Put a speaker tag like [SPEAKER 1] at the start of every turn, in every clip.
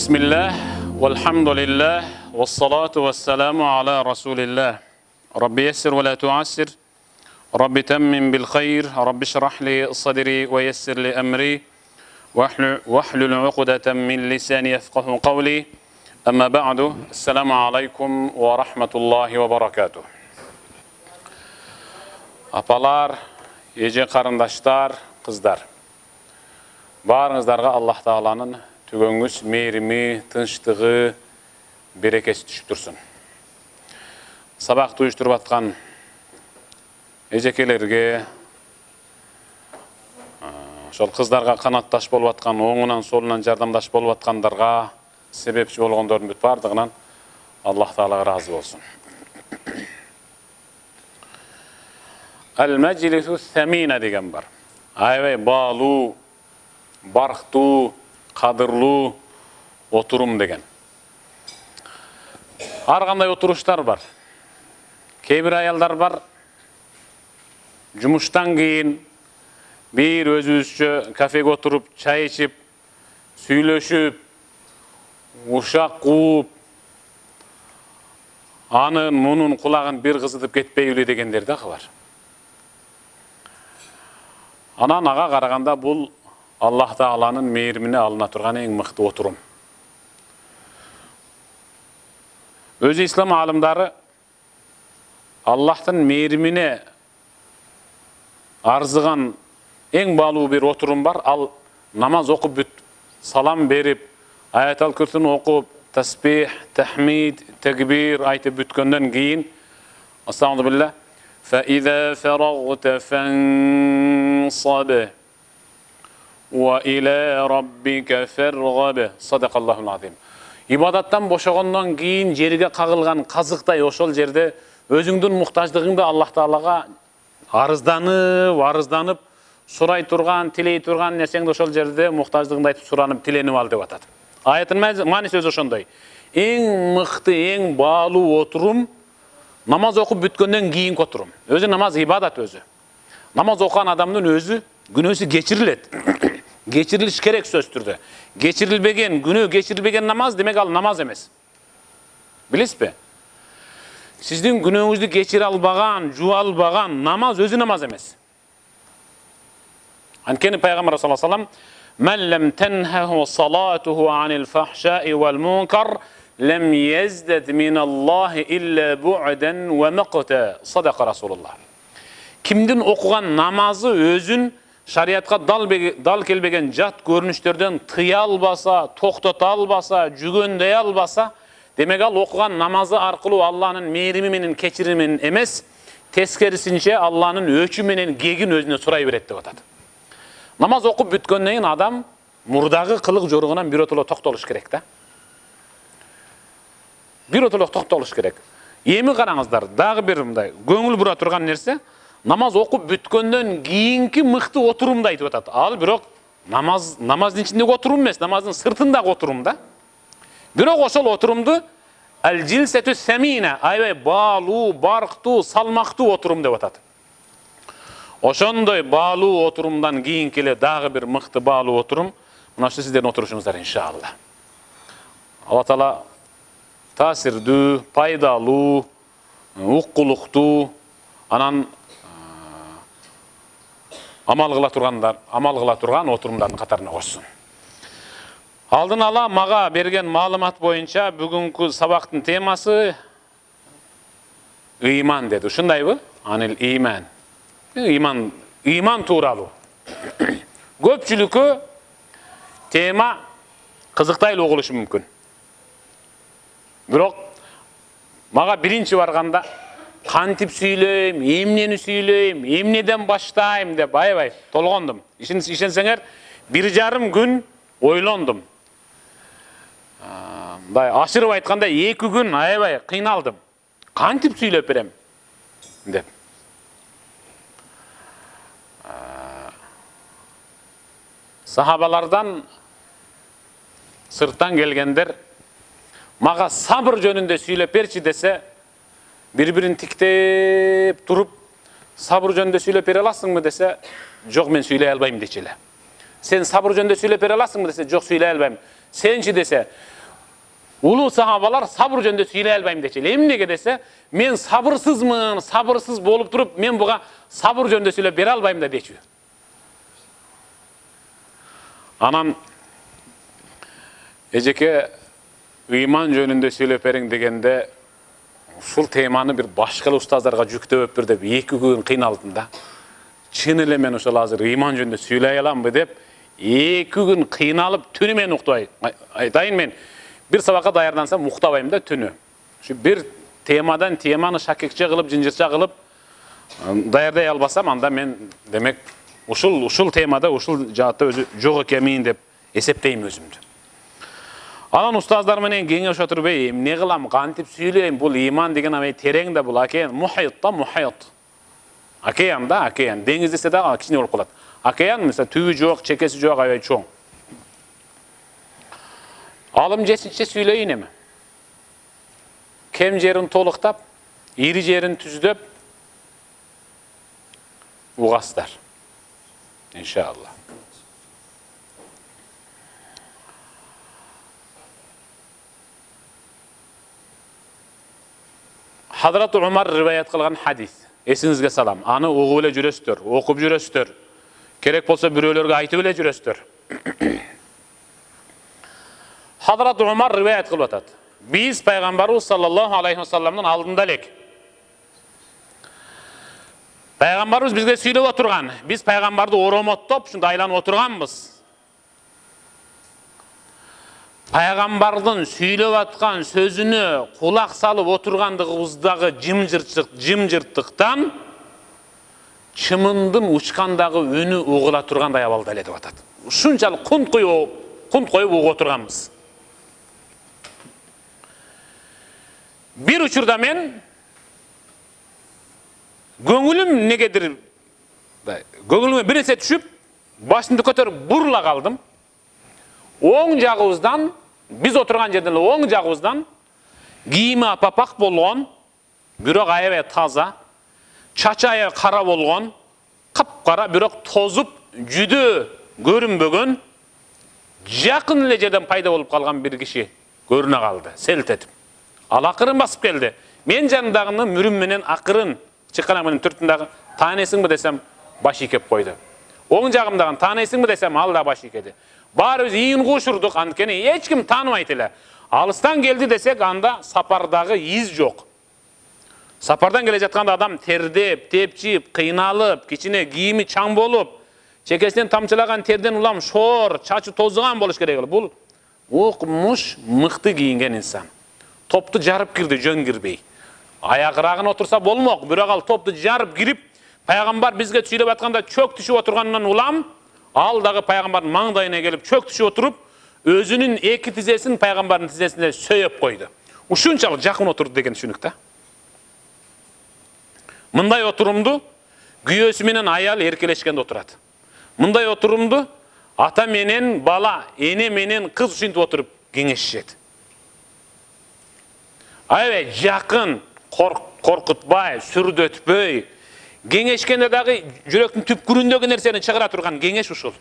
[SPEAKER 1] Bismillah, velhamdülillah, ve salatu ve selamu ala Resulillah. Rabbi yessir ve la tuassir, Rabbi temmin bil hayr, Rabbi şrah li sadri ve yessir li emri, vahlul uqdeten min lisani yefkahu kavli. Amma ba'du, esselamu aleykum ve rahmetullahi ve berekatuh. Apalar, ece karındaşlar, kızlar. Barınızlarga Allah Taala'nın tügöңүз meyrimi, тынчтыгы, берекеси түшүп турсун. Сабак уюштуруп аткан эжекелерге, ошол кыздарга канатташ болуп аткан, оңунан солунан жардамдаш болуп аткандарга, себепчи болгондордун бүт бардыгынан Аллах Таалага разы болсун. Al-majlisu thamina деген бар. Аябай баалуу, барктуу, кадырлуу отурум деген. Ар кандай отуруштар бар. Кээ бир аялдар бар, жумуштан кийин бир өзүбүзчө кафеге отуруп, чай ичип, сүйлөшүп, ушак кууп, анын мунун кулагын бир кызытып кетпейбили дегендер да бар. Анан ага караганда бул Аллах Тааланын мейримине алына турган эң мыкты отурум. Өзү ислам алымдары Аллахтын мейримине арзыган эң баалуу бир отурум бар. Ал намаз окуп бүт, салам берип, аятал күрсүн окуп, тасбих, тахмид, такбир айтып бүткөндөн кийин астагфирулла فإذا فرغت فانصب وإلى ربك فارغب صدق الله العظيم. Ибадаттан бошогондон кийин жерге кагылган казыктай ошол жерде өзүңдүн муктаждыгыңды Аллах Таалага арызданып, сурай турган, тилей турган нерсеңди ошол жерде муктаждыгыңды айтып суранып, тиленип ал деп атат. Аяттын мааниси өзү ошондой. Эң мыкты, эң баалуу отурум намаз окуп бүткөндөн кийинки отурум. Өзү намаз ибадат өзү. Намаз окуган адамдын өзү күнөөсү кечирилет. Кечирилиш керек сөз түрдө. Кечирилбеген күнөө, кечирилбеген намаз демек ал намаз эмес. Билесизби? Сиздин күнөөңүздү кечире албаган, жуа албаган намаз өзү намаз эмес. Анткени пайгамбар саллаллаху алейхи ва саллям "Мен лем тенхаху салатуху анил фахшаи вал мункар лем яздад миналлахи илля бу'дан ва мaqta" Садака Расулуллах. Кимдин окуган намазы өзүн шариатка дал келбеген жат көрүнүштөрдөн тыя албаса, токтото албаса, жүгөндөй албаса, демек ал окуган намазы аркылуу Алланын мээрими менен кечиримин эмес, тескерисинче Алланын өчү менен кегин өзүнө сурай берет деп атат. Намаз окуп бүткөндөн кийин адам мурдагы кылык жоругунан биротоло токтолуш керек да. Биротоло токтолуш керек. Эми караңыздар, дагы бир мындай көңүл бура турган нерсе, намаз окуп бүткөндөн кийинки мыкты отурумду айтып атат. Ал бирок намаздын ичиндеги отурум эмес, намаздын сыртындагы отурум да. Бирок ошол отурумду ал-жилсату самина, аябай баалуу, барктуу, салмактуу отурум деп атат. Ошондой баалуу отурумдан кийинки эле дагы бир мыкты баалуу отурум мына ошо сиздердин отурушуңуздар иншалла. Алла Таала таасирдүү, пайдалуу, уккулуктуу, анан амал кыла турган отурумдардын катарына кошсун. Алдын ала мага берген маалымат боюнча бүгүнкү сабактын темасы ыйман деди. Ушундайбы? Анил иман. Иман тууралуу. Көпчүлүккө тема кызыктайлуу угулушу мүмкүн. Бирок мага биринчи барганда кантип сүйлөйм, эмнени сүйлөйм, эмнеден баштайм деп аябай толгондум. Ишенсеңер, 1,5 күн ойлондум. Мындай ашырып айтканда 2 күн аябай кыйналдым. Кантип сүйлөп берем деп. Сахабалардан сырттан келгендер мага сабыр жөнүндө сүйлөп берчи десе, бири-бирин тиктеп туруп, сабыр жөнүндө сүйлөп бере аласыңбы десе, жок мен сүйлөй албайм дечи эле. Сен сабыр жөнүндө сүйлөп бере аласыңбы десе, жок сүйлөй албайм. Сенчи десе, Ulu sahabalar sabır jönünde süйлey albayım deçil. Emnege dese, men sabırsızmın, sabırsız bolup turup, men buga sabır jönünde süylep bere albayım da deçil. Anam, ejeke iman jönünde süylep berin degende, uşul temany bir başka ustazlarga jüktöp bir dep 2 gün kıynaldım da. Çın ele men uşul hazır iman jönünde süyley alamby dep 2 gün kıynalıp tünü men uktay. Aytayın men bir sabaka dayardansam muhtabayım da tünü. Şu bir temadan temany şakekçe kılıp, jinjirçe kılıp dayarday albasam anda men demek uşul temada, uşul jatda özü jok ekemin dep esepteyim özümdü. Alan ustazlar menen geňeş oturup ne kılam, kantip süyleyim, bul iman degen amay tereň de bul akeyan muhitda muhit. Akeyan da akeyan, deniz dese de kiçine bolup kalat. Akeyan mesela tüvü jok, çekesi jok aýay çoň. Alım jesinçe süyleyin emi. Kem jerin toluktap, iri jerin tüzdöp ugastar. İnşallah. Hazrat Umar rivayet kılgan hadis. Esinizge salam. Anı oğu ile jürestir, okup jürestir. Kerek bolsa birölerge aytı ile jürestir. Hazrat Umar rivayet kılıp atat. Biz Peygamberimiz sallallahu aleyhi ve sellem'den aldında lek. Peygamberimiz bizge süylep oturgan. Biz Peygamberdi oromottop, şunda aylanıp oturganbız. Peygamberden süylep atkan sözünü kulak salıp oturgandygybızdagy jimjirtykdan çymyndyn uçkandagy ünü ugula turganday abalda ele dep atat. Şunçalyk kunt koyup ugup oturganbız. Bir uçurda men göňülüm negedir göňülüme bir ese düşüp başımды köterip burla kaldım. Oň jagybızdan biz oturgan jerden oň jagybızdan giyimi apapak bolgon, bирок aýaby taza, çaçaýy kara bolgon, kapkara bирок tozup jüdü görünbögen jakyn ele jerden paýda bolup kalgan bir kişi görüne kaldı, selt etip. Al akırın basıp geldi. Men janındagyny mürüm menen akırın çıkanamının türtündagy tanesin mi desem başı kep koydu. Oň jagymdagy tanesin mi desem al da başı kedi. Bar biz iýin goşurduk, ankeni hiç kim tanımayt ele. Alystan geldi desek anda sapardagy iz jok. Sapardan gele jatkanda adam terdep, tepçip, kıynalıp, kiçine giyimi çaң bolup, çekesinden tamçılagan terden ulam şor, çaçı tozgan boluş kerek. Bul okumuş, mıhty giyingen insan. Toptu jarıp girdi, jön girbey. Ayagırağın otursa bolmok, bирок al toptu jarıp girip, Peygamber bizge süylep atkanda çök düşüp oturgandan ulam, al dağı Peygamber'in maňdaýyna gelip çök düşüp oturup, özünün eki tizesin Peygamber'in tizesinde söýüp koydu. Uşunçalyk jakyn oturdu degen düşünükde. Mınday oturumdu, güýösü menen ayal erkeleşkende oturat. Mınday oturumdu, ata menen bala, ene menen kız uşintip oturup geňeşişet. Aýbe jakyn, korkutbay, sürdötpöy, geňeşkende dagı jürektin tüpküründögi nerseni çıgıra turgan geňeş uşul.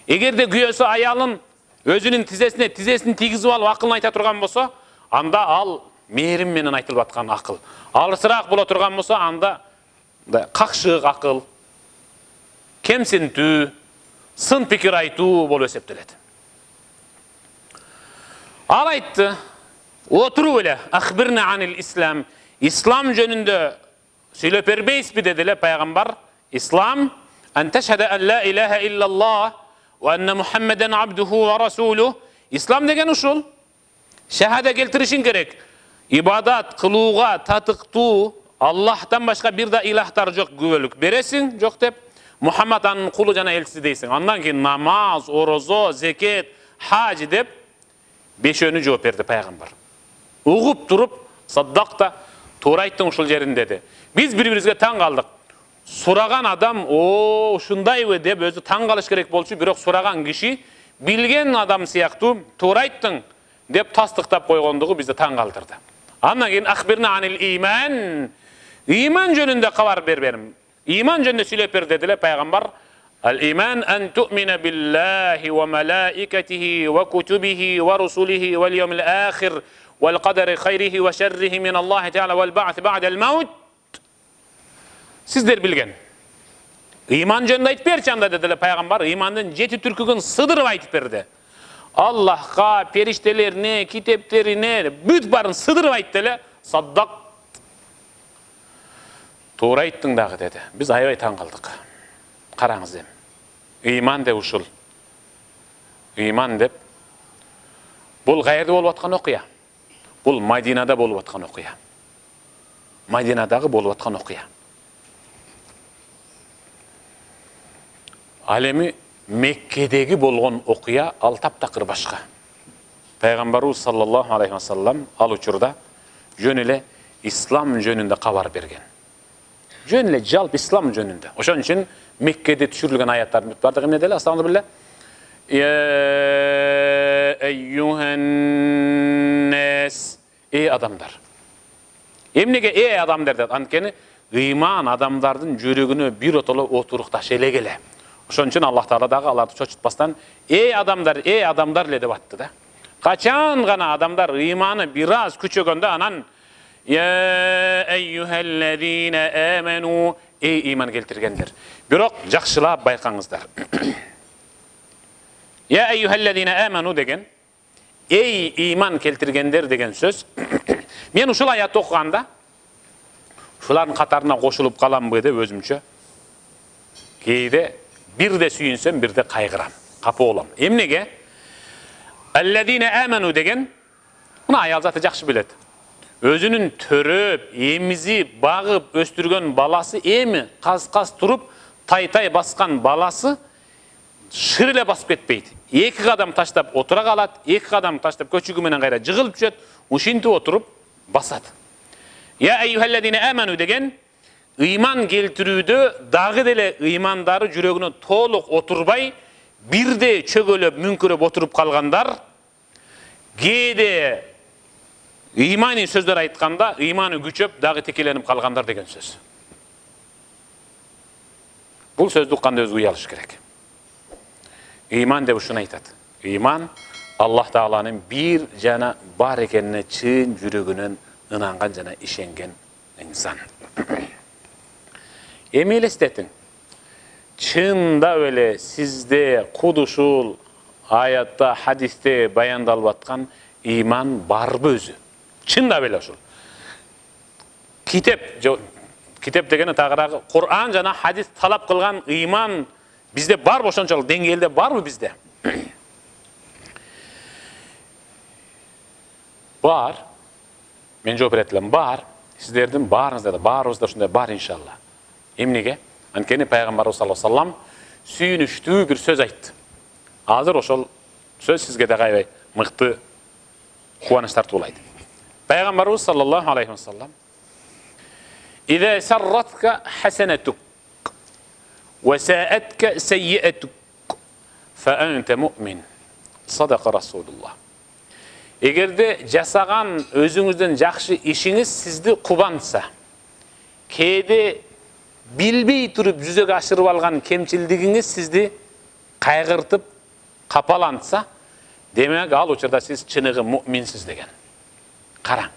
[SPEAKER 1] Egerde güýösü ayalın özünün tizesini tigizip alıp akylyny aýta turgan bolsa, anda al merim menen aýtılıp atkan akyl. Alysıraak bola turgan bolsa, anda kakşyk akyl, kemsintүү, sın pikir aýtуу bolup esepdelet. Al aýtdy, oturup ele, akhbirna anil islam, İslam jönünde süylep berbeýsizbi dediler Peygamber. İslam en teşhede en la ilahe illallah ve enne Muhammeden abduhu ve rasuluh. İslam degen uşul. Şehade keltirişin gerek. İbadat kılıuga tatıktуу Allah'tan başka bir da ilahtar jok gübölük beresin jok dep. Muhammed anın kulu jana elçisi deysin. Ondan keyin namaz, orozo, zeket, hac dep beşönü жооп berdi Peygamber. Ugup turup saddakta toora aytdyň uşul jerin dedi. Biz bir-birimizge taň kaldık. Suragan adam o uşundayby dep özü taň kalyş gerek bolçu, bирок suragan kişi bilgen adam siýakty toora aytdyň dep tasdyktap koygondugu bizde taň kaldırdı. Andan keyin akhbirna anil iman. İman jönünde kabar ber berim. İman jönünde süylep ber dediler Peygamber. الإيمان أن تؤمن بالله وملائكته وكتبه ورسله واليوم الآخر والقدر خيره وشره من الله تعالى والبعث بعد الموت. Sizler bilgen. İman jönünde aytып berçi anda dediler Peygamber. İmanın 7 türkügün sıdırıp aytып berdi. Allah'a, periştelerine, kitaplarine, büt barın sıdırıp ayttılar. Saddak. Toğra ayttın dağı dedi. Biz aybay taң kaldık. Qarаңыз em. İman de uşul. İman dep. Bul gayrda bolup atkan okuya. Bul Madinada bolup atkan okuya. Madinadağı bolup atkan okuya. Alemi Mekke'deki bolğon okuya al taptakır başka. Peygamberimiz sallallahu aleyhi ve sellem al uçurda jönüle İslam jönünde kabar bergen. Jönüle jalp İslam jönünde. Oşon için Mekke'de düşürülgen ayetler mütbardık emne dele astagfirullah. Ya eyyuhen nas. Ey adamlar. Emnege ey adam derdi. Ankeni iman adamlardın jürөгүнө bir otolo oturukta şele gele. Oşon için Allah Teala dağı alardı çoçutpastan ey adamlar le dep attı da. Kaçan gana adamlar imanı biraz küçögöndө anan ya eyyuhellezine amenu ey iman keltirgenler. Birok jakşılap baykaňızlar. Ya eyyuhellezine amenu degen ey iman keltirgenler degen söz. Men uşul ayat okuganda şuların katarına koşulup kalam bu dep özümçe. Keyde bir de suyunsem bir de kaygıram. Kapı olam. Emnege ellezine amenu degen buna ayal zatı jakşı bilet. Özünün törüp, emizi bağıp östürgön balası emi kas turup tay baskan balası şırıle basıp ketpeydi. Eki kadam taştap otura kalat, eki kadam taştap köçügü menen gayra jığılıp düşet, uşinti oturup basat. Ya eyyuhellezine amenu degen iman keltirүүдө dagı dele imandары jürөгүnө толук oturbay birde çögölöp münküröp oturup kalgandar kede imani sözler aytkanda imanı güçöp dagı tekelenip kalgandar degen söz. Bul sözdü kanda özgü alış gerek. İman de şunu aytat. İman Allah Taala'nın bir jana bar ekenine çın jürөгүнөн ınangan jana işengen insan. Emil istetin. Çında öyle sizde kuduşul ayatta, hadiste bayandalып atkan iman bar özü. Çında böyle uşul. Kitep degeni tağıragı Kur'an jana hadis talap kılgan iman bizde bar boşançalı dengelde var mı bizde? Bar. Men жооп беретилем bar. Sizlerden barınızda da barınızda şunda bar inşallah. Emnege? Ankeni Peygamberimiz sallallahu aleyhi ve sellem süyünüştüğü bir söz ayttı. Hazır oşol söz sizge de gaybay mıktı kuvanışlar tuğulaydı. Peygamberimiz sallallahu aleyhi ve sellem İze serratka hasenetuk ve sa'atka seyyi'etuk fe ente mu'min. Sadaka Resulullah. Egerde jasagan özüңüzdөн jakşı işiniz sizdi kubansa, kede bilbey turup жүзөгө aşırıp algan kemçildigiňiz sizdi kaygırtıp kapalantsa, demek al uçurda siz çınıgı mu'minsiz degen. Karaň.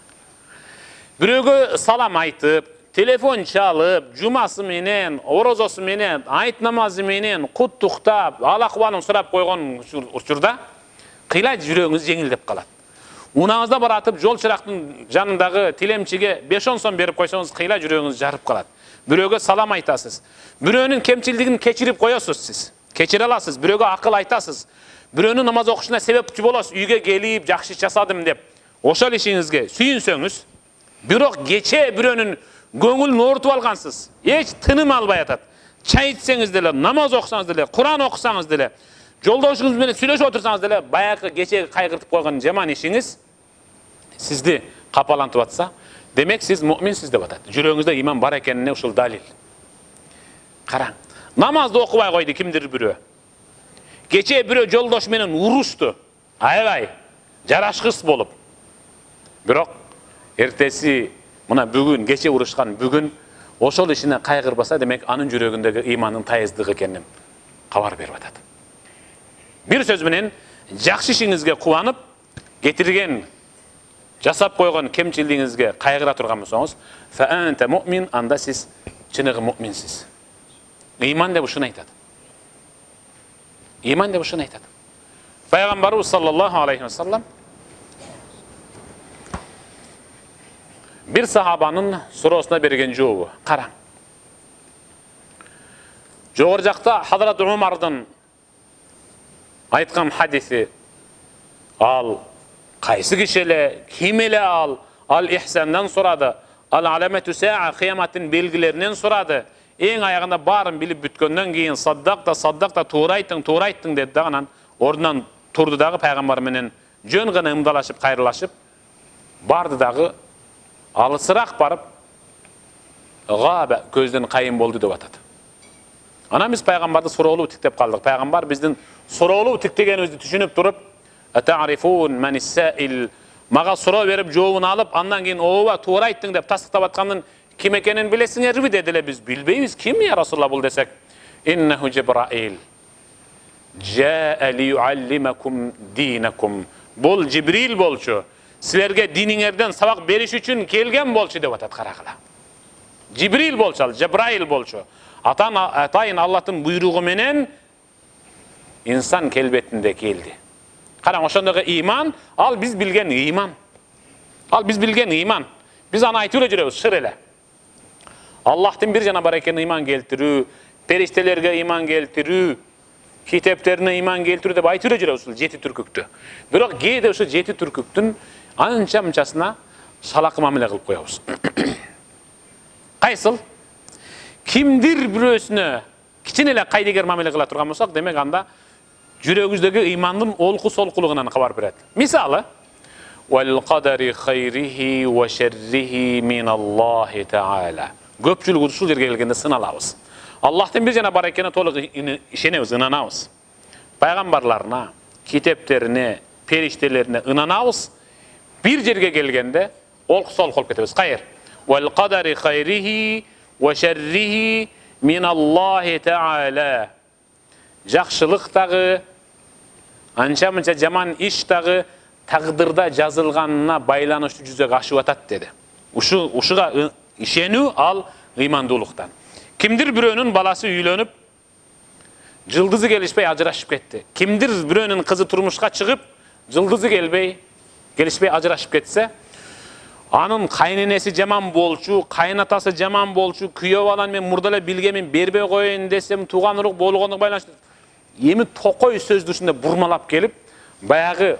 [SPEAKER 1] Biröөгө salam aytıp, telefon çalıp, cuması menen, orozosu menen, ayt namazı menen, kuttuktap, al-ahvalyn surap koygon uçurda kıyla jürөгüňiz jеңилдеп kalat. Unağızda baratıp jol çıraktın janındağı tilemçige 5-10 son berip koysanız kıyla jürөгüňiz jarıp kalat. Biröөгө salam aytasız. Biröөнүн kemçildigini keçirip koyasız siz. Keçire alasız. Biröөгө akıl aytasız. Biröөнүn namaz okuşuna sebepçi bolosuz. Uyga gelip jakşı jasadım dep. Oşol işiňizge sүйүнсөňüz, birok geçe biröөнүn göңүlүn oortup algansız. Hiç tınım albay atat. Çay içseňiz dele, namaz okusaňız dele, Kur'an okusaňız dele, joldoşuňuz menen süйлөшүp otursaňız dele, bayakı geçe kaygırtıp koygan jaman işiňiz sizdi kapalantıp atsa, demek siz mu'minsiz dep atat. Jürөгüňizde iman bar ekenine uşul dalil. Karaň. Namazda okubay koydu kimdir birö. Geçe birö joldoş menen uruştu. Aybay, jaraşkыс bolup. Birok ertesi mına bugün geçe uruşkan bugün oşol işine kaygırbasa demek anın jürөгündeki imanın tayızdığı ekenin kabar berip atat. Bir söz menen jakşı işiңizге кубанып, getirgen, жасап койгон кемчилигиңизге кайгыра турган болсоңуз, fa anta mu'min, анда siz чыныгы муъминсиз. İman деп ушуну айтат. İman деп ушуну айтат. Пайгамбарыбыз саллаллаху алейхи ва саллам bir sahabanın sorosuna bergen жообу. Караң. Жогору жакта Hazrat Umardын айткан хадиси, ал кайсы киши эле, ким эле ал ихсандан сурады, ал аламату саа, кыяматтын белгилеринен сурады. Эң аягында барын билип бүткөндөн кийин саддакта туура айттың деди да, анан ордунан турду дагы пайгамбар менен жөн гана ымдалашып, кайрылашып барды дагы алысыраак барып габа, көздөн кайын болду деп атат. Анан биз пайгамбарды суроолуу тиктеп калдык. Пайгамбар биздин суроолуу тиктегенибизди түшүнүп туруп, "Атарифун манис-саил", мага суроо берип жообун алып, андан кийин "Ооба, туура айттың" деп тастыктап аткандын ким экенин билесиңерби дедиле. Биз билбейбиз. Ким я Расулуллах бул десек, "Иннаху Джибраил. Жаа лиюаллимакум динакум." Бул Жибрил болчу. Силерге диниңерден сабак бериш үчүн келген болчу деп атат. Карагыла. Жибрил болчу, Жабраил болчу. Атайын Аллахтын буйругу менен инсан келбетинде келди. Караң, ошондогу иман, ал биз билген иман. Ал биз билген иман. Биз аны айтып эле жүрөбүз, шыр эле. Аллахтын бир жана бар экенине иман келтирүү, периштелерге иман келтирүү, китептерине иман келтирүү деп айтып эле жүрөбүз, ушул 7 түркүктү. Бирок кээде ушул 7 түркүктүн анча-мынчасына салакы мамиле кылып коебуз. Кайсыл? Kimdir bирөөсүнө кичине эле кайдыгер мамиле кыла турган болсок, демек анда жүрөгүбүздөгү имандын олку солкулугунан кабар берет. Мисалы, "Вал кадари хайрихи ва шаррихи миналлахи таала." Көпчүлүк ушул жерге келгенде сыналабыз. Аллахтын бир жана бар экенине толук ишенебиз, ынанабыз. Пайгамбарларына, китептерине, периштелерине ынанабыз. Bir жерге келгенде олку солку болуп кетебиз. Кайыр? "Вал кадари хайрихи ва шаррихи миналлахи таала." Жакшылык дагы, анча-мынча жаман иш дагы тагдырда жазылганына байланыштуу жүзөгө ашып атат деди. Ушуга ишенүү ал ыймандуулуктан. Кимдир бирөөнүн баласы үйлөнүп, жылдызы келишпей ажырашып кетти. Кимдир бирөөнүн кызы турмушка чыгып, жылдызы келишпей ажырашып кетсе, анын кайненеси жаман болчу, кайнатасы жаман болчу, күйөө баланы мен мурда эле билгемин, бербей коеюн десем, тууган урук болгондугу байланыштуу эми токой сөздү ушундай бурмалап келип, баягы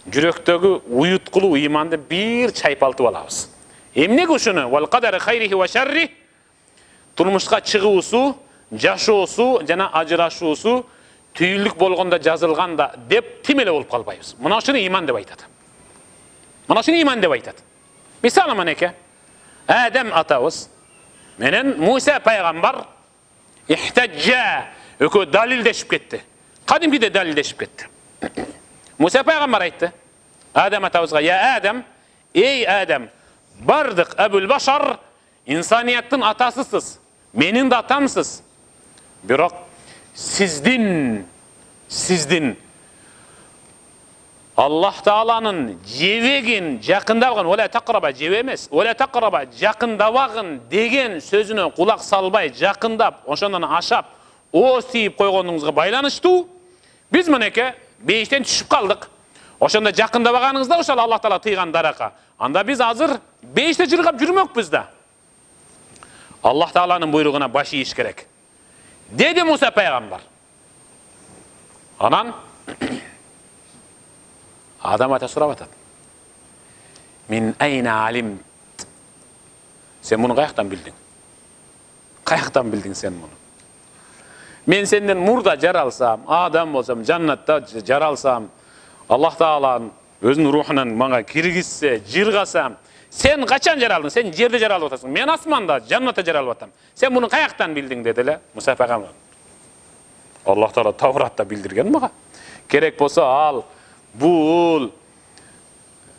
[SPEAKER 1] жүрөктөгү уюткулуу ыйманды бир чайпалтып алабыз. Эмнеге ушуну? "Вал кадари хайрихи ва шарри", турмушка чыгуусу, жашоосу жана ажырашуусу түйүлдүк болгондо жазылганда деп тим эле болуп калбайбыз. Мына ушуну иман деп айтат. Мына ушуну иман деп айтат. Мисалы менеке, Адам атабыз менен Муса пайгамбар ихтаджа, экөө далилдешип кетти. Кадимкиде далилдешип кетти. Муса пайгамбар айтты Адам атабызга: "Я Адам, ey Адам, бардык Абул Башар, инсанияттын атасысыз, менин да атамсыз. Бирок сиздин Аллах Тааланын жебегин жакындабагын, ола тақраба, жебе эмес, ола тақраба, жакындабагын деген сөзүнө кулак салбай, жакындап, ошондон ашап, ооз тийип койгонуңузга байланыштуу, биз менеке бейиштен түшүп калдык. Ошондо жакындабаганыңызда ошол Аллах Таала тыйган дарака. Анда биз азыр бейиште жыргап жүрмөкпүз да. Аллах Тааланын буйругуна баш ийиш керек. Деди Муса пайгамбар. Анан Адам ата сурап атат: "Min ayna alim?" Sen bunu kayaktan bildin? Kayaktan bildin sen bunu? Men senden murda jaralsam, adam bolsam, jannatta jaralsam, Allah Taala'nın özünün ruhunan manga kirgizse, jirgasam, sen kaçan jaraldın? Sen jerde jaralып atasın. Men asmanda, jannatta jaralып atam. Sen bunu kayaktan bildin dediler Musa peygamber. Allah Taala Tavrat'ta bildirgen maga. Gerek bolsa al, bul,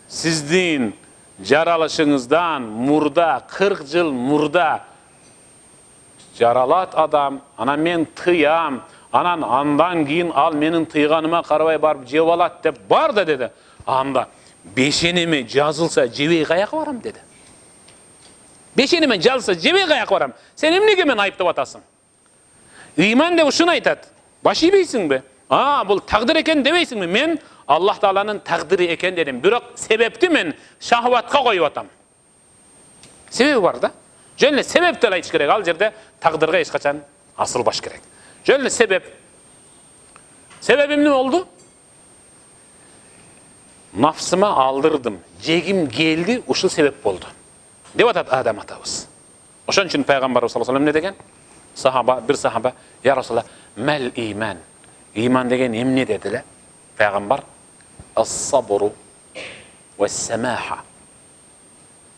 [SPEAKER 1] sizdin jaralışınızdan murda, 40 yıl murda Jaralat adam, ana men tıyam, anan andan keyin al menin tıyganıma karabay barıp jep alat dep bar da dedi. Anda beşenime жазылса жебей каяка барам dedi. Beşenime жазылса жебей каяка барам. Sen emnege men ayıptap atasың? İman de uşunu aytat. Baş yiyeysin be. Bul takdir eken demeysin mi? Men Allah Taala'nın takdiri eken dedim. Biroq sebepti men şahvatqa koyup atam. Sebebi var da. Jönle sebep de aytış kerek. Al jerde takdirga eç kaçan asıl baş kerek. Jönle sebep. Sebebim ne oldu? Nafsıma aldırdım. Jegim geldi, uşul sebep boldu. Dep atat Adam atabız. Oşon üçün Peygamber sallallahu aleyhi ve sellem ne degen? Bir sahaba, ya Resulallah, mel iman. İman degen emne dediler. Peygamber, as-sabru ve semaha.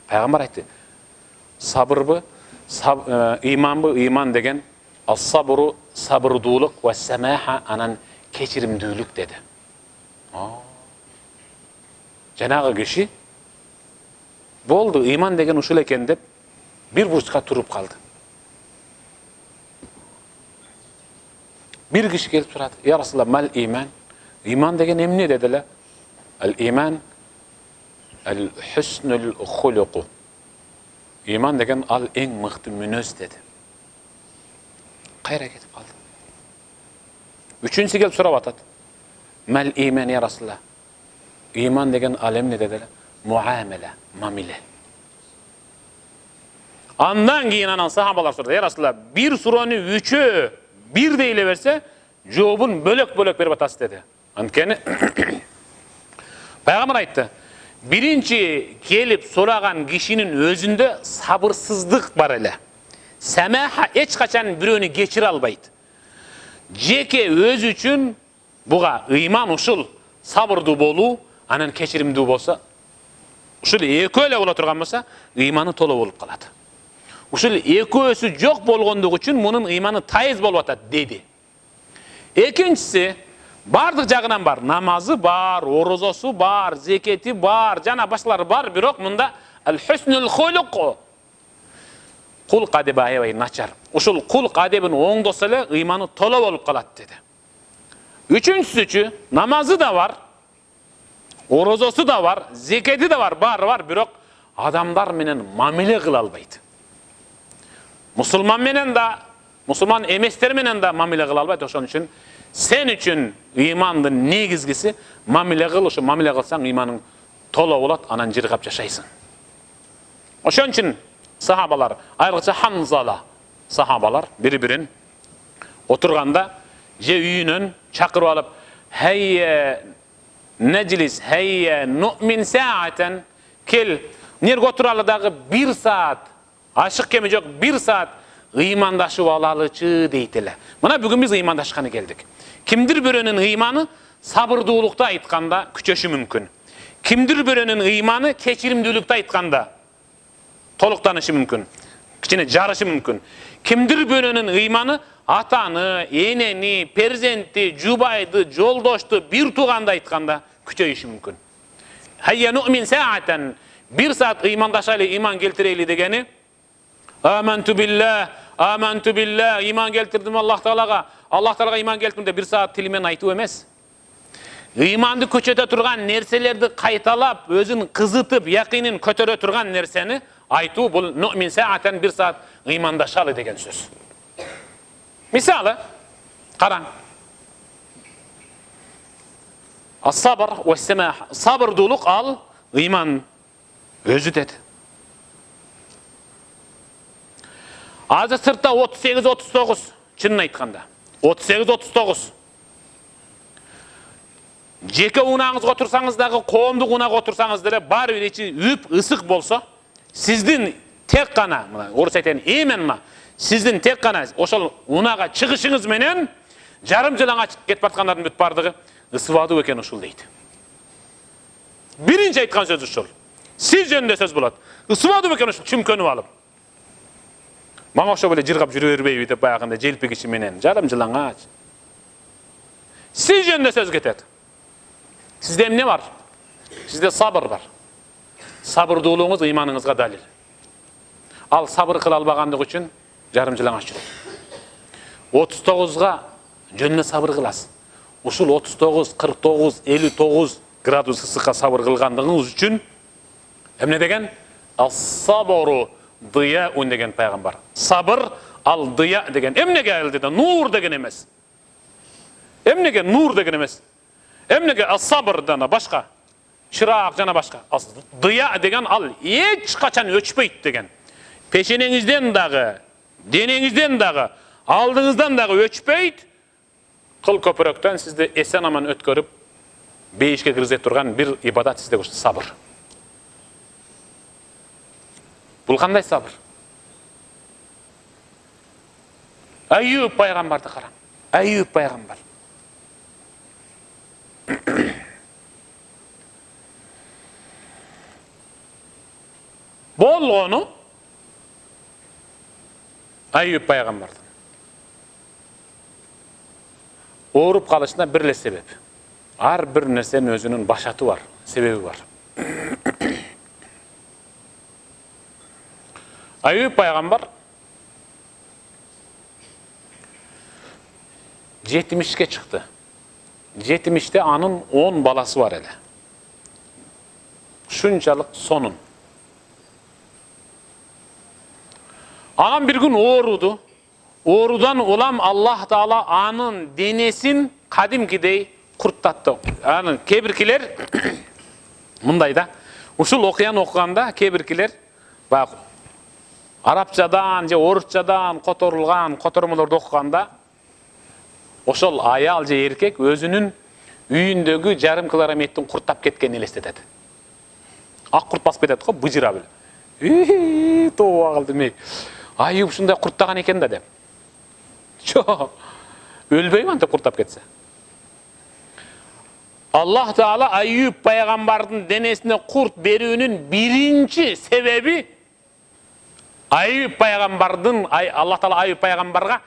[SPEAKER 1] Peygamber aytdı. İman degen as-sabru, sabırduluk ve semaha anan keçirimdүүлük dedi. Janağı kişi boldu, iman degen uşul eken dep bir burçka turup kaldı. Bir kişi gelip soradı. Ya Resulallah, mal iman? İman degen emne dediler. El iman el husnul huluku. İman degen al en mıhtı münöz dedi. Kayra ketip kaldı. Üçüncüsü gelip sorap atat. Mal iman ya Resulallah? İman degen al emne dediler. Muamele, mamile. Andan keyin anan sahabalar sordu. Ya Resulallah, bir surani üçü bir deyle verse cevabın bölök berip atas dedi. Antkeni Peygamber aytdı. Birinci gelip soragan kişinin özünde sabırsızlık var ele. Semaha hiç kaçan biröni geçir albaydı. Jeke öz üçün buga iman uşul sabırdı bolu, anan keçirimdi bolsa, uşul eki öyle ola turgan bolsa, imanı tolu bolup kaladı. Uşul eki ösü jok bolgondugu üçün bunun imanı tayız bolup atat dedi. Ekinçisi, bardık jagынан bar. Namazı bar, orozosu bar, zeketi bar, jana başlar bar, birok munda el-husnul huluq. Kul kadebi ayabay naçar. Uşul kul kadebin oňdosa ele imanı tolo bolup kalat dedi. Üçüncüsü, namazı da var, orozosu da var, zeketi de var, birok adamlar menen mamile kıla albaydı. Musulman emesler menen da mamile kıla albaydı. Oşon üçün sen üçün imandın negizgisi mamile kıl, oşo mamile kılsan imanın tolo bolat, anan jirgap yaşaysın. Oşon üçün sahabalar, ayrıca Hanzala sahabalar biri-birin oturganda je üyünün çakırıp alıp heyye neclis, heyye nu'min saaten kel nerge oturalıdağı bir saat aşık kemi yok, bir saat imandaşıp alalıçı deytiler. Mına bugün biz imandaşkanı geldik. Kimdir birinin imanı sabırdуулukta aytkanda küçöşü mümkün. Kimdir birinin imanı keçirimdүүлükte aytkanda toluktanışı mümkün. Kiçine jarışı mümkün. Kimdir birinin imanı atanı, eneni, perzenti, jubaydı, joldoştu bir tuganda aytkanda küçöйüşü mümkün. Hayya nu'min sa'aten bir saat imandaşayla iman keltireyli degeni Amantu billah, iman keltirdim Allah Teala'ga iman keltirdim de bir saat tilimen aytı emes. İmandı köçöte turgan nerselerdi kaytalap, özün kızıtıp, yakinin kötörö turgan nerseni aytı bul nu'min sa'aten bir saat imandaşalı degen söz. Misalı, karan. As-sabr ve semah. Sabırduluk al, iman özü dedi. Azı sırtta 38-39 çınını aytkanda. 38-39. Jeke unağınızga otursanız dağı koomduk unağa otursanız dele bar bir içi üp ısık bolsa sizdin tek kana, orus aytan emenma, sizdin tek kana oşol unağa çıkışınız menen jarım jılağa ketip atkanların büt bardığı ısıvadı eken uşul deydi. Birinci aytkan söz uşul. Siz jönünde söz bulat. Isıvadı eken uşul çümkönüp alıp. Maňa oşo böyle jirgap jürü berbeýi dep baýagynda jelpik işi menen jarym jylaňaç. Siz jönünde söz getet. Sizde ne var? Sizde sabır var. Sabırdуулuğunuz imanınızga dalil. Al sabır kıla albagandyk üçün жарым жыл аңаш жүрөт. 39-га жөнүнө сабыр кыласыз. Ушул 39, 49, 59 градус ысыкка сабыр кылгандыгыңыз үчүн эмне деген? Ас-сабру дияун деген пайгамбар. Сабыр ал дия деген. Эмнеге келди да нур деген эмес. Эмнеге нур деген эмес. Эмнеге ас-сабр дана башка. Чырак жана башка. Дия деген ал эч качан өчпөйт деген. Пешенеңизден дагы, денеңизден дагы, алдыңыздан дагы өчпөйт. Кыл көпүрөктөн сизди эсен аман өткөрүп, бейишке киргизе турган бир ибадат сизде ушул сабыр. Бул кандай сабыр? Айюб пайгамбарды караң. Айюб пайгамбар. Болгону Айюб пайгамбардын ооруп калышына бир эле себеп. Ар бир нерсенин өзүнүн башаты бар, себеби бар. Айюб пайгамбар 70-ке чыкты. 70-те анын 10 баласы бар эле. Шунчалык сонун. Анан бир күн ооруду. Оорудан улам Аллах Таала анын денесин кадимкидей курттатты. Анын кебиркилер мындай да. Ушул окуяны окуганда кебиркилер баягы арабчадан же орусчадан которулган котормолорду окуганда ошол аял же эркек өзүнүн үйүндөгү жарым километрин курттап кеткенин элестетет. Ак курт басып кетет го, быжыра бел. Тоо калдым эй. Айюб ушундай курттаган экен да деп. Жок. Өлбөйм антип курттап кетсе. Аллах Таала Айюб пайгамбардын денесине курт берүүнүн биринчи себеби Айюб пайгамбардын Аллах Таала Айюб пайгамбарга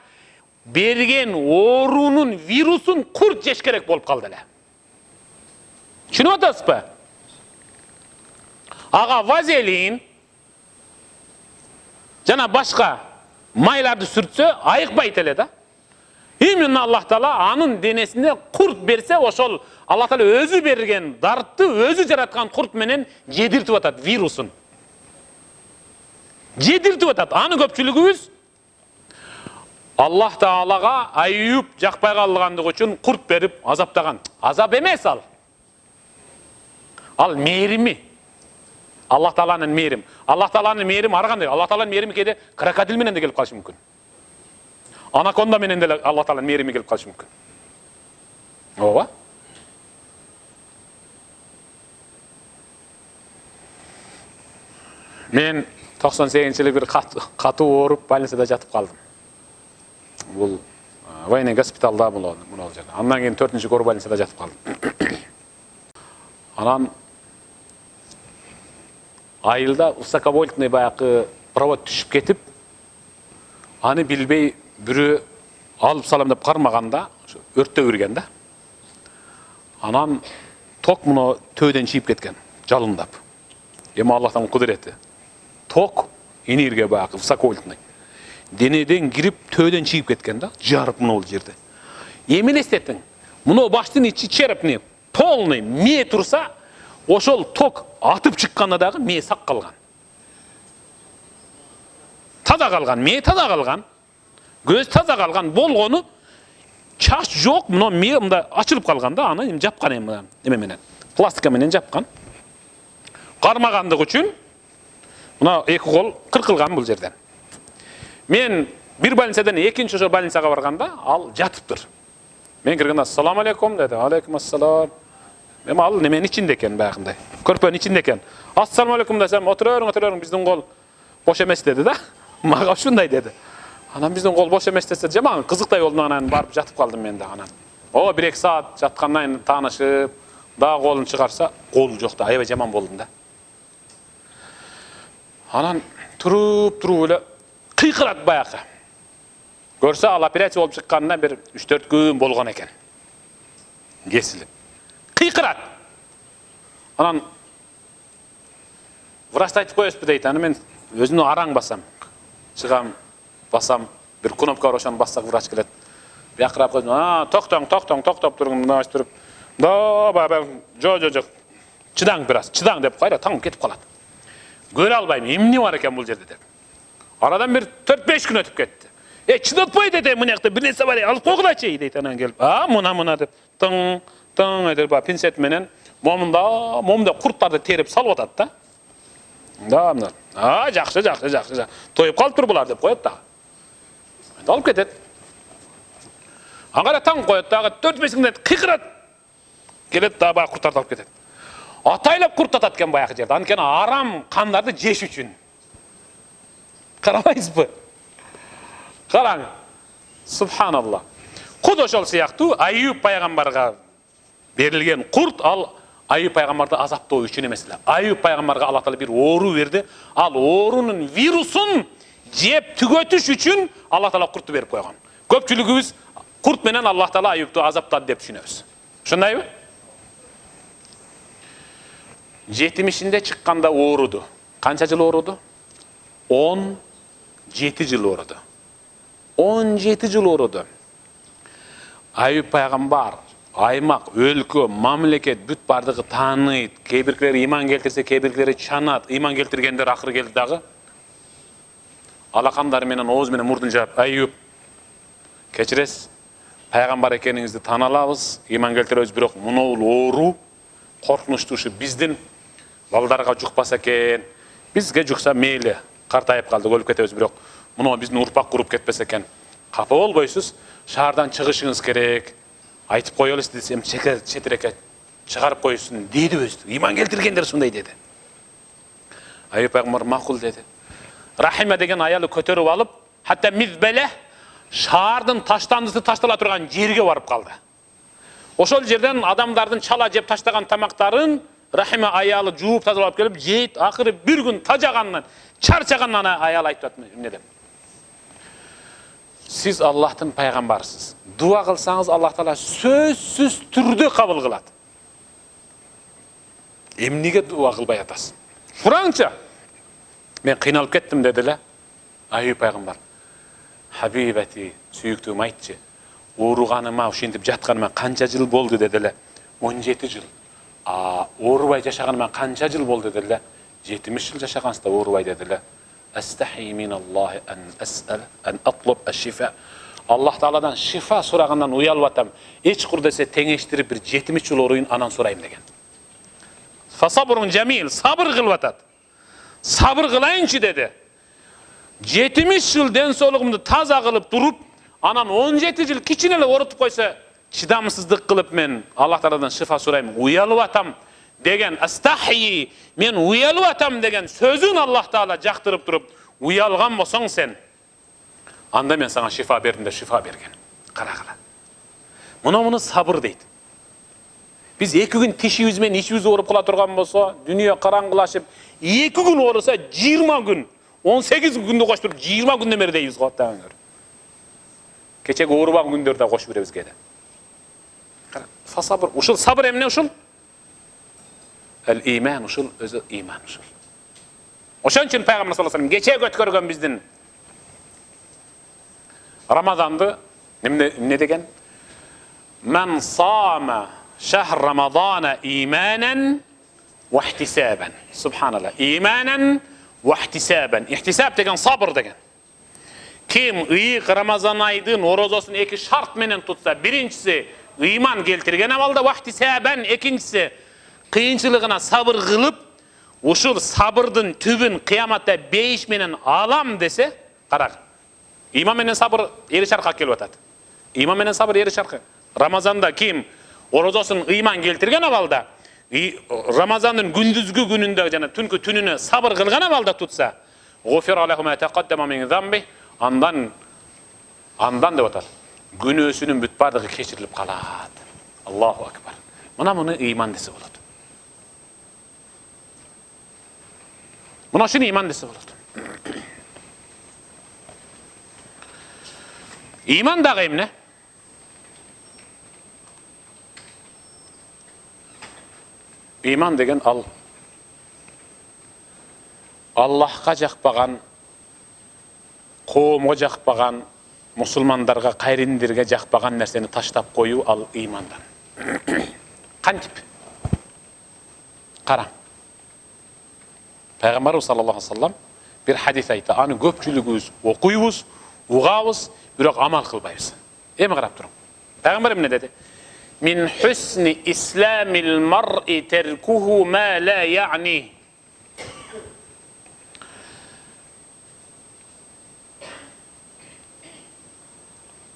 [SPEAKER 1] берген оорунун вирусун курт жеш керек болуп калды эле. Түшүнүп атасызбы? Ага вазелин жана башка майларды сүртсө айыкпайт эле да. Именно Аллах Таала анын денесине курт берсе, ошол Аллах Таала өзү берген дартты, өзү жараткан курт менен жедиртип атат вирусун. Жедиртип атат. Аны көпчүлүгүбүз Аллах Таалага Айюб жакпай калгандыгы үчүн курт берип азаптаган. Азап эмес ал. Ал мээрими. Аллах Тааланын мээрим. Аллах Тааланын мээрим ар кандай? Аллах Тааланын мээрими кээде крокодил менен да келип калышы мүмкүн. Анаконда менен деле Аллах Тааланын мээрими келип калышы мүмкүн. Ооба? Мен 98-жылы бир катуу ооруп больницада жатып калдым. Бул военный госпиталда бул жерде. Андан кийин 4-көр больницада жатып калдым. Анан айылда высоковольтный баягы провод түшүп кетип, аны билбей бирөө алып салам деп кармаганда өрттө кирген да. Анан ток муну төөдөн чийип кеткен, жалындап. Эми Аллахтын кудурети. Ток энергия баягы высоковольтный. Денеден кирип төөдөн чийип кеткен да, жарып муну жерде. Эми элестетиң, муну баштын ичи черепни полный мээ турса, ошол ток атып чыкканда дагы мээ сак калган. Таза калган, мээ таза калган. Көз таза калган болгону чач жок, муну мээ мында ачылып калган да, аны эми жапкан эме менен. Пластика менен жапкан. Кармагандык үчүн мына эки кол кыркылган бул жерден. Мен бир больницадан экинчи ошо больницага барганда, ал жатыптыр. Мен киргенде ассаламу алейкум деди. Алейкум ассалам. Эми ал неменин ичинде экен баягындай. Көрпөнүн ичинде экен. Ассаламу алейкум десем, отуруң, биздин кол бош эмес деди да. Мага ушундай деди. Анан биздин кол бош эмес десе, жаман кызыктай болдум, анан барып жатып калдым мен да анан. О, 1-2 саат жаткандан кийин таанышып, дагы колун чыгарса, колу жок да, аябай жаман болдум да. Анан туруп эле кыйкырат баягы. Көрсө ал операция болуп чыкканына бир 3-4 күн болгон экен. Кесилип. Кыйкырат. Анан врач айтып коесузбу дейт. Аны мен өзүмдүн араң басам. Чыгам. басам, bir кнопка бар, ошону бассак врач келет. Бияқырап қойдым, тоқтап тұрғын, мына ашып тұрып, жо, чыдаң біраз, чыдаң деп қайра, таңым кетіп қалады. Көре албаймын, емне бар екен бұл жерде деп. Арадан бір 4-5 күн өтіп кетті. Чыдатпай деді, мұнақта бір несі бар, алып қоғылайчы, дейді анан келіп. Мұна деп, тың, әйтір, пинцет менен, момында құрттарды теріп салып атады да. Жақсы. Тойып қалып тұр бұлар деп қояды да. Алып кетеді. Аңғара таң қояды дағы 4-5 күн қиқырады. Келеді да бағы құрттарды алып кетеді. Атайлап құрт атады кен баяғы жерді. Анкен арам қандарды жеш үшін. Қарамайыз бұ? Қараң. Субханалла. Құд ошол сияқты Айюб пайғамбарға берілген құрт, ал Айюб пайғамбарды азаптау үшін емес. Айюб пайғамбарға Алла Тағала бір ору берді. Ал орунун вирусын жеп түгөтүш үшін Алла Тағала құртты беріп қойған. Көпчүлүгүбүз құрт менен Алла Тағала Айюбты азаптады деп түшүнөбүз. Ошондойбу? 70-inde çıkkanda uğrudu. Kança yıl uğrudu? 17 yıl uğrudu. 17 yıl uğrudu. Ayüp Peygamber, aymak, өлkө, mamleket, büt bardığı tanıydı. Kebirkileri iman geltirse, kebirkileri çanat. İman geltirgenler akırı geldi dağı. Alakanlar menen, oğuz menen murdun cevap. Ayüp, keçires, Peygamber ekeningizdi tanalabız. İman geltiröz birok, munoğul uğru. Korkmuştu bizdin. Балдарға жұқпаса екен, бізге жұқса мейлі, қартайып қалды, өліп кетеміз, бірақ мұны біздің ұрпақ құрып кетпесе екен. Қапа болбайсыз, шаардан шығышыңыз керек, айтып қойылыз десем, шетірекке шығарып қойсын, деді өзі. Иман келтіргендер сондай деді. Айюб пайғамбар мақұл деді. Рахима деген аялы көтеріп алып, хатта мизбеле шаардын таштандысы таштала тұрған жерге барып қалды. Ошол жерден адамдардың чала жеп таштаған тамақтарын Рахима аялы жууп тазалап келип жейт, акыры бир күн тажагандан, чарчагандан аял айтып атты, эмне деп. Siz Allah'tın peygambersiniz. Dua kılsanız Allah Teala sözsüz türde kabul kılat. Emniге dua kılbay atasın. França. Ben kıynalıp kettim dediler. Ayüp peygamber. Habibeti, süyüktüğüm aytçı. Uğruğanıma, uşintip jatkanıma kança yıl boldu dediler. 17 yıl. Uğrubay yaşaganıma kança yıl boldu dediler. 70 yıl yaşagansızda uğrubay dediler. Estahi minallahi en es'el en atlub eşşifa. Allah Teala'dan şifa sorağından uyalvatam. Hiç kurdese teŋeştirip bir 70 yıl oruyun anan sorayım degen. Fasabrun cemil, sabır kılvatat. Sabır kılayınçı dedi. 70 yıl densoluğumdu taza kılıp durup, anan 17 yıl kiçinele orutup koysa, çidamsızlık kılıp men Allah Teala'dan şifa sorayım, uyalvatam degen, estahyi, men uyalvatam degen sözün Allah Teala jaktırıp durup, uyalgan bolsaң sen, anda men sana şifa berdim de şifa bergen. Kara. Bunu sabır deydi. Biz 2 gün tişimiz men içimiz orup kala turgan bolsa, dünya karаңgılaşıp, 2 gün orusa 20 gün, 18 günde koşturup 20 günden beri deyiz qottağınlar. Keçek oruban gündörde koş berебиз kede. Fasabır, uşul sabır emne uşul? El iman uşul, özü iman uşul. Oşan için Peygamber sallallahu aleyhi ve sellem geçe götkörgön bizdin Ramazan'dı, ne degen? Men sâme şehr Ramazana imanen ve ihtisaben. Subhanallah. İmanen ve ihtisaben. İhtisab degen sabır degen. Kim ıyık Ramazan aydın orozosunu 2 şart menen tutsa, birincisi iman keltirgen avalda ve ihtisaben, ikincisi kıyınçılığına sabır kılıp, uşul sabırdın tübün kıyamatta 5 menen alam dese, karak. İman menen sabır eri şarkı kelip atat. İman menen sabır eri şarkı. Ramazanda kim orozosun iman keltirgen avalda, Ramazanın gündüzgü gününde jana түнкү түнүнө sabır kılgan avalda tutsa, gufira lehu ma taqaddama min zambi, andan dep atar. Günөөsүнүн бүт бардыгы кечирилип калат. Allahu akbar. Муну iman dese болот. Муну шуну iman dese болот. İman dagы эмне? İman degen al. Allah'a jakpagan коомго жакпаган, мусулмандарга, кайрендерге жакпаган нерсени таштап коюу ал ыймандан. Кантип? Кара. Пайгамбарыбыз саллаллаху алейхи ва саллам bir hadis aytты. Аны көпчүлүгүбүз окуйбуз, угабыз, бирок амал кылбайбыз. Эми карап туруң. Пайгамбар эмне деди? Min husni islamil mar'i terkuhu ma la ya'ni.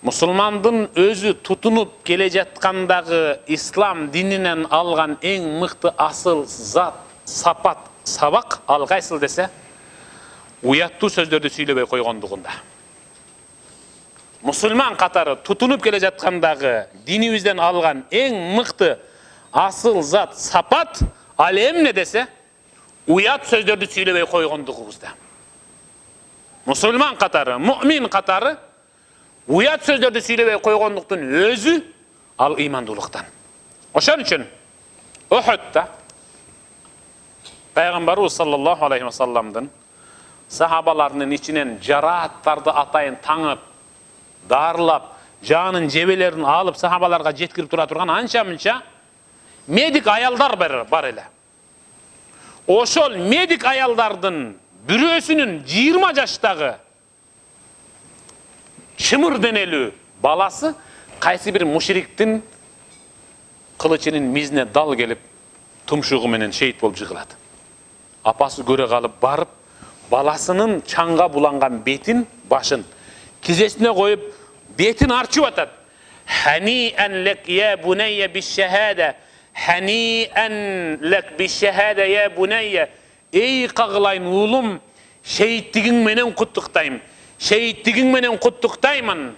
[SPEAKER 1] Musulmandın özü tutunup kele jatkandagı İslam dininden algan en mıktı asıl zat, sapat, sabak algaysıl dese, uyattуу сөздөрдү сүйлөбөй койгондугунда. Musulman қатары tutunup келе жаткандагы динибизден алган эң мыкты асыл зат, сапат ал эмне десе, уят сөздөрдү сүйлөбөй койгондугубузда. Musulman қатары, муъмин қатары уят сөздөрдү сүйлөбөй койгондуктун өзү ал ыймандуулуктан. Ошон үчүн Ухудда Пайгамбарыбыз саллаллаху алейхи ва салламдын сахабаларынын ичинен жарааттарды атайын таңып, дарылап, жанын жебелерин алып сахабаларга жеткирип тура турган анча-мынча медик аялдар бар эле. Ошол медик аялдардын бирөөсүнүн 20 жаштагы чымыр денелүү баласы кайсы бир мушриктин кылычынын мизине дал келип, тумшугу менен шейит болуп жыгылат. Апасы көрө калып барып, баласынын чаңга буланган бетин, башын тизесине коюп, бетин арчып атат. Ханиан лек я бунайя биш-шахада, ханиан лек биш-шахада я бунайя. Эй кагылайын уулум, шейиттигиң менен куттуктайм. Шейиттигиң менен куттуктаймын.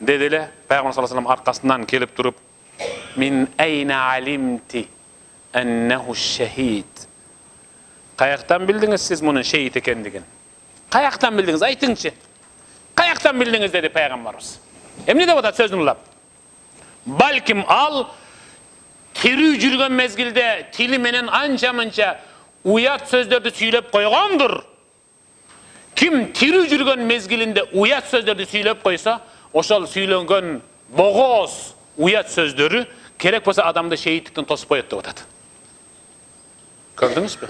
[SPEAKER 1] Деди эле Пайгамбар саллаллаху алейхи ва саллам аркасынан келип туруп, мин айна алимти аннаху шахид. Каяктан билдиңиз сиз мунун шейит экендигин? Каяктан билдиңиз? Айтыңчы. Каяктан билдиңиз деди Пайгамбарыбыз. Эмне деп атат сөзүн улап? Балким ал тирүү жүргөн мезгилде тили менен анча-мынча уят сөздөрдү сүйлөп койгондур. Ким тирүү жүргөн мезгилинде уят сөздөрдү сүйлөп койсо, ошол сүйлөнгөн богоз уят сөздөрү керек болсо адамды шейиттиктен тосуп коет деп атат. Көрдүңүзбү?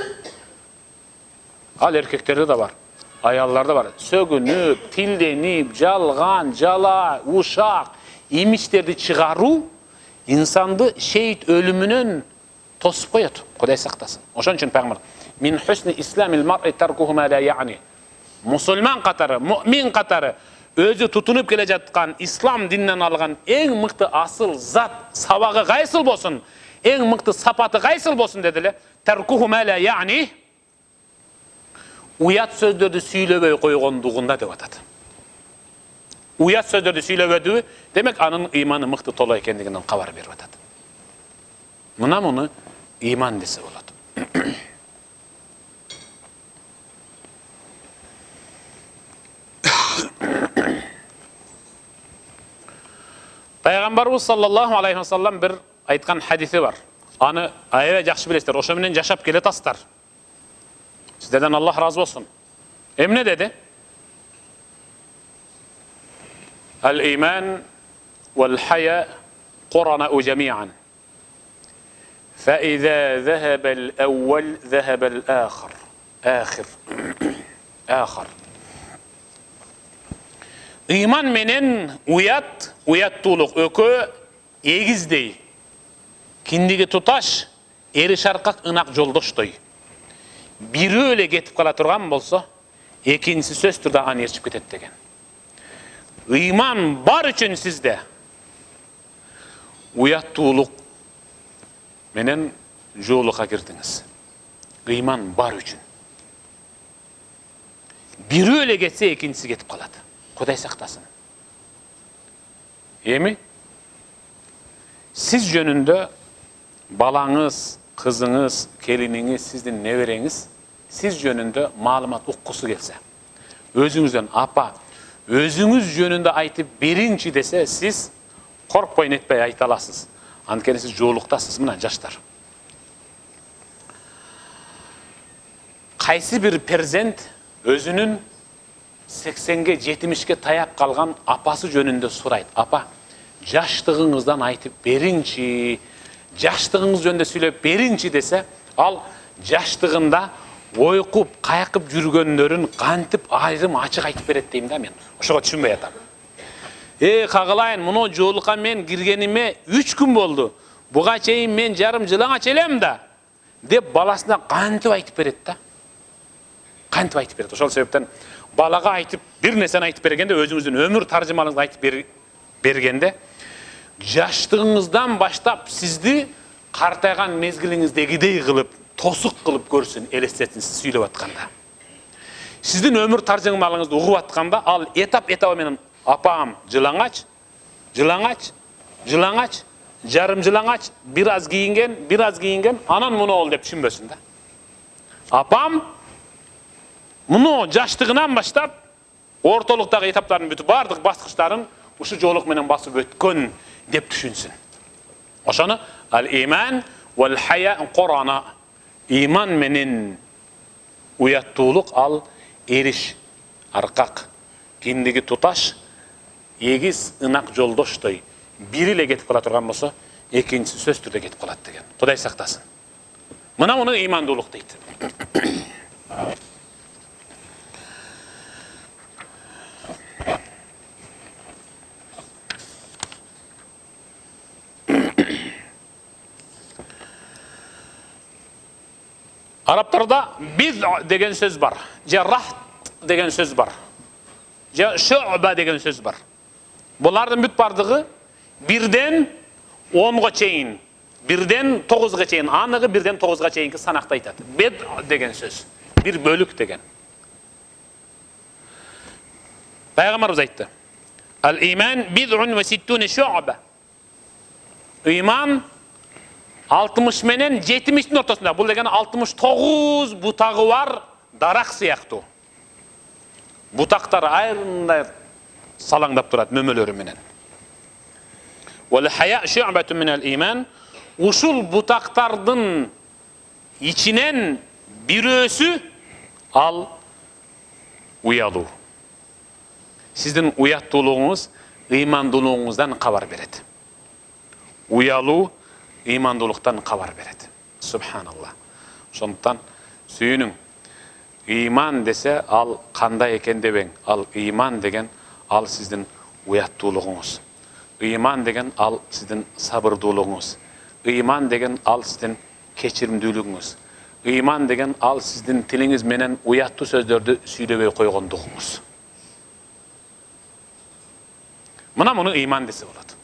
[SPEAKER 1] Ал эркектерде да бар, аялларда бар. Сөгүнүп, тилденип, жалган, жала, ушак, имичтерди чыгаруу инсанды шейит өлүмүнөн тосуп коет. Кудай сактасын. Ошон үчүн Пайгамбар мин хусни исламил мар'i таркуху ма ла я'ни. Мусулман катары, муъмин катары өзү тутунуп келе жаткан ислам дининен алган эң мыкты асыл зат, сабагы кайсыл болсун, эң мыкты сапаты кайсыл болсун деди эле. Таркуху ма ла я'ни. Уят сөздөрдү сүйлөбөй койгондугунда деп атат. Уят сөздөрдү сүйлөбөдү, демек анын ыйманы мыкты толо экендигинен кабар берип атат. Муну ыйман десе болот. Пайгамбарыбыз саллаллаху алейхи ва саллам бир айткан хадиси бар. Аны аябай жакшы билесиздер, ошо менен жашап келатасыздар. Sizlerden Allah razı olsun. Emne dedi? El-iman vel-haya qurana'u cemi'an. فَإِذَا ذَهَبَ الْأَوَّلْ ذَهَبَ الْآخَرِ. Ahir. İman menen uyattуулuk ökö egizdey. Kindigi tutaş, eri şarkak ınak joldoştoy. Biri öyle getip kala turgan bolsa, ekinchisi söz turda an erchip ketet degen. Iman bar üçün sizde uyattуулuk menen jolukka kirdiңiz. Iman bar üçün. Biri öyle getse ekinchisi getip kaladı. Kuday saktasın. Emi? Siz jönünde balаңыз, kızınız, keliniңiz, sizdin nevereňiz siz jönünde malumat ukkusu gelse, özüňizden apa, özüňiz jönünde aytıp berinçi dese, siz korkpoyun etpey ayta alasız. Antkeni siz joluktasız mına jaştar. Kaysi bir perzent özünün 80-ге 70-ке таяп қалған апасы жөнінде сұрайды. Апа, жаштығыңыздан айтып беріңші, жаштығыңыз жөнінде сөйлеп беріңші десе, ал жаштығында ойқып, қайқып жүргендерін қантып айрым ашық айтып береді деймін да мен. Ошоға түшінбей атам. Қағылайын, мұны жолыға мен кіргеніме 3 күн болды. Бұға чейін мен жарым жылаңа челем да, деп баласына қантып айтып береді да. Қантып айтып береді. Ошол себептен балаға айтып, бір нәрсені айтып бергенде, өзіңіздің өмір таржымалыңызды айтып бергенде, жаштығыңыздан баштап сізді қартайған мезгіліңіздегідей қылып, тосық қылып көрсін, елестетсін сіз сөйлеп атқанда. Сіздің өмір таржымалыңызды ұғып атқанда, ал этап-этабы менен апам жылаңач, жарым жылаңач, бираз кийинген, анан муну ол деп түшүнбөсүн да. Апам муну жаштыгынан баштап, ортолуктагы этаптарын бүтүп, бардык баскычтарын ушу жолук менен басып өткөн деп түшүнсүн. Ошону ал-иман вал хая Кур'ана. Иман менен уяттуулук ал эриш, аркак, киндиги туташ, егиз ынак жолдоштой бири эле кетип кала турган болсо, экинчиси сөз түрдө кетип калат деген. Кудай сактасын. Мына муну имандуулук дейт. Арабтарда бид деген сөз бар, же рахт деген сөз бар, же шу'ба деген сөз бар. Бұлардың бүт бардығы бірден 10-ға чейін, бірден 9-ға чейін, анығы бірден 9-ға чейінгі санақты айтады. Бед деген сөз, бір бөлік деген. Пайғамбарымыз айтты. Ал-иман бид'ун ва ситтуне шу'ба. Иман 60 менен 70-тің ортасында. Бұл деген 69 бұтағы бар дарақ сияқты. Бұтақтар айрындай салаңдап тұрады мөмөлөрү менен. Вал хая шу'батун минал иман. Ушул бұтақтардын ичинен бирөөсү ал уялуу. Сиздин уяттуулугуңуз ыймандуулугуңуздан кабар берет. Уялуу ыймандуулуктан кабар берет. Субханаллах. Ошондуктан сүйүнүң. Иман десе ал кандай экен дебең. Ал иман деген ал сиздин уяттуулугуңуз. Иман деген ал сиздин сабырдуулугуңуз. Иман деген ал сиздин кечиримдүүлүгүңүз. Иман деген ал сиздин тилиңиз менен уяттуу сөздөрдү сүйлөбөй койгондугуңуз. Мына муну иман десе болот.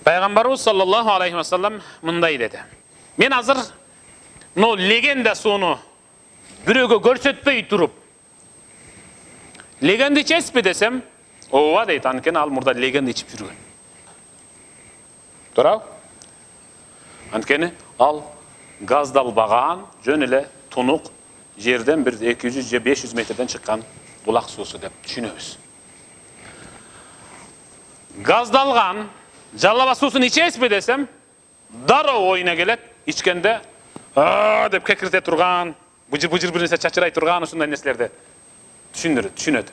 [SPEAKER 1] Пайғамбарымыз саллаллаху алейхи ва саллам мындай деді. Мен азыр легенда соны бирөөгө көрсөтпөй туруп, легенди ичесизби десем, ооба дейт, анткени ал мурда легенди ичип жүргөн. Туурабы? Анткени ал газдалбаган, жөн эле тунук жерден бир 200 же 500 метрден чыккан булак суусу деп түшүнөбүз. Газдалган жалаба суусун ичесизби десем, дароо оюна келет, ичкенде деп кекирте турган, бужыр бир нерсе чачырай турган ушундай нерселерди түшүнөт.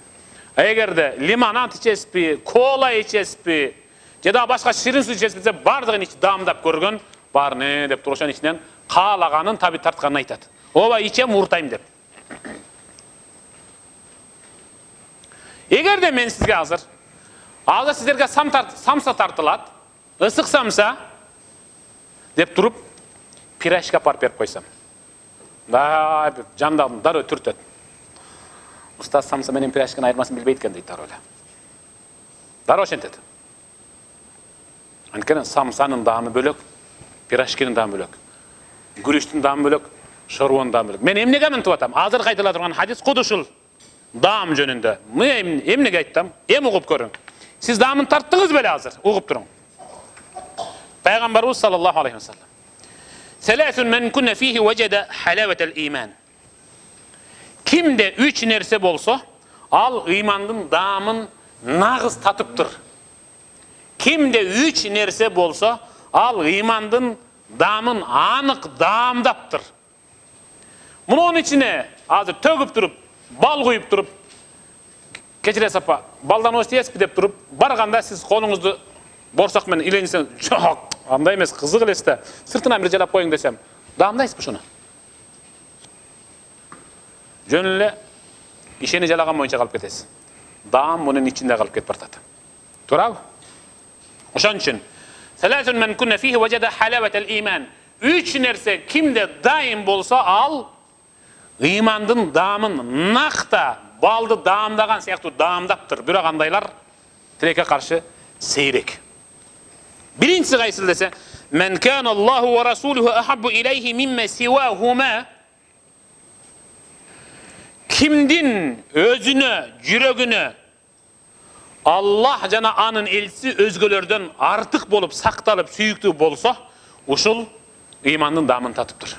[SPEAKER 1] Эгерде лимонад ичесизби, кола ичесизби, же да башка ширин суу ичесизби десе, бардыгын ичип даамдап көргөн, баарыны деп туруп ошонун ичинен каалаганын таби тартканын айтат. Ооба ичем, уртайм деп. Эгерде мен сизге азыр сиздерге самса тартылат, ысык самса деп туруп пирашка апарып берип койсом. Да, жандагын дароо түртөт. Устаз самса менен пирашканын айырмасын билбейт экен дейт дароо эле. Дароо ошентет. Анткени самсанын даамы бөлөк, пирашканын даамы бөлөк. Күрүчтүн даамы бөлөк, шорбонун даамы бөлөк. Мен эмнеге мынтип атам? Азыр кайтыла турган хадис кудушул даам жөнүндө. Мен эмнеге айттым? Эми угуп көрүң. Siz damın tarttınız böyle hazır. Uğup durun. Peygamberimiz sallallahu aleyhi ve sellem. Selasun men kunne fihi vecede halavetel iman. Kimde üç nerse bolsa, al imandın damın nağız tatıptır. Kimde üç nerse bolsa, al imandın damın anık damdaptır. Bunu onun içine hazır töküp durup, bal koyup durup, keçire sapa, baldan ostiyesip dep durup, barganda siz kolunuzdu borsak menen ilensen, çok, anda emez, kızık eleste, sırtına bir jalap koyun desem, damdayız bu şunu. Jönüle, işini jalagan boyunca kalıp ketesiz. Dağım bunun içinde kalıp ketip bartadi. To'g'rimi? O'shaning uchun Salasun men kunna fihi vajada halavetel iman. Üç nerse kimde daim bolsa al iymandın damın naqta baldı damdagan siyaqtu damdaptır. Biroq andaylar tilekке karşı seyrek. Birinchisi qaysi dese men kana Allahu ve rasuluhu ahabbu ilayhi mimma siwahuma. Kimdin özüne, yüreğine Allah jana anın elçisi özgölerden artık bolup saktalıp süyüktü bolsa, uşul iymandın damını tatıptır.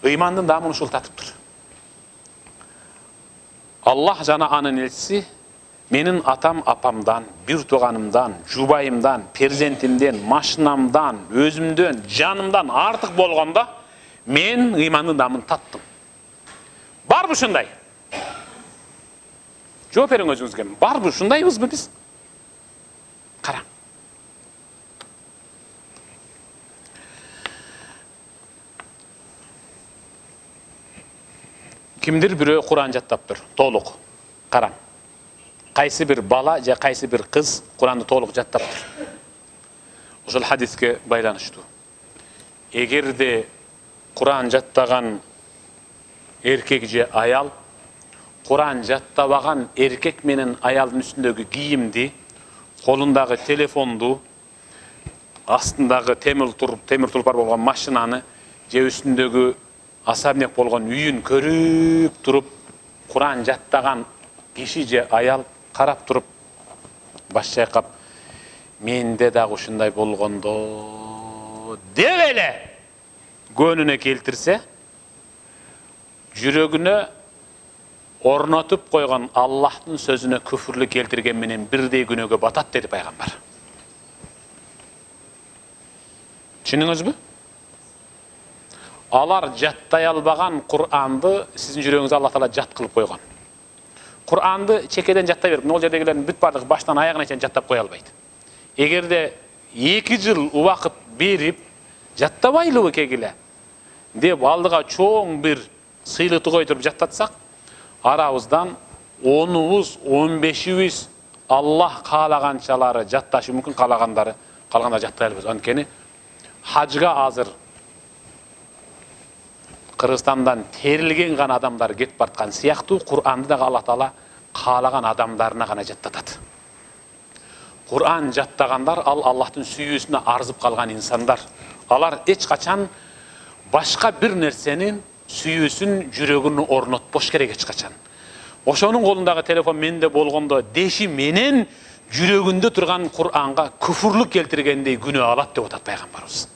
[SPEAKER 1] Iymandın damını uşul tatıptır. Allah jana anın elçisi menin atam apamdan, bir tuğanımdan, jubayımdan, perzentimden, maşınamdan, özümden, canımdan artık bolganda men iymandın damını tattım. Bar bu şunday. Жооп бериң өзүңүзгө. Барбы ушундайбызбы биз? Кара. Kimdir biri Kur'an jattaptır, толук. Караң. Кайсы бир бала же кайсы бир кыз Куранды толук жаттаптыр. Ошол хадиске байланыштуу. Эгерде Куран жаттаган эркек же аял Kur'an jattabagan erkek menen ayalın üstündeki giyimdi, kolundagi telefondu, astındagi temir tulpar bolgan maşinаны, je üstündeki asabnek bolgan үйün körüp turup, Kur'an jattagan kişi je ayal karap turup, baş çayqap, mende dagı uşunday bolgondo dep ele gönüne keltirse, жүрөгүнө ornatıp koygan Allah'ın sözüne küfürlü keltirgen menen birdeği günöge batat dedi Peygamber. Düşündünüzbü? Alar jattay albagan Kur'an'dı sizin жүрөгүңүзгө Allah Taala jat kılıp koygan. Kur'an'dı çekeden jattay berip, ol жердегилердин бүт бардыгы baştan ayagına чейин jattap koya albayт. Эгерде 2 жыл убакыт берип жаттабайлыбы кегиле деп алдыга чоң бир сыйлыкты койдуруп жаттатсак, arabızdan 10'ubuz, 15'ibiz Allah kalagançaları jattaşı mümkün, kalagandары jattayalbız. Ankeni hacga hazır Kırgızstan'dan terilgen gana adamlar getip bartkan siyaqtu, Kur'an'da da Allah Taala kalagan adamlarına gana jattatat. Kur'an jattagandar al Allah'ın süyüsüne arzıp kalgan insanlar. Alar hiç kaçan başka bir nersenin süyüsün жүрөгүнү орнотпош керек эч качан. Ошонун колундагы телефон менде болгондо деши менен жүрөгүндө турган Кур'анга күфүрлүк келтиргендей күнөө алат деп атат Пайгамбарыбыз.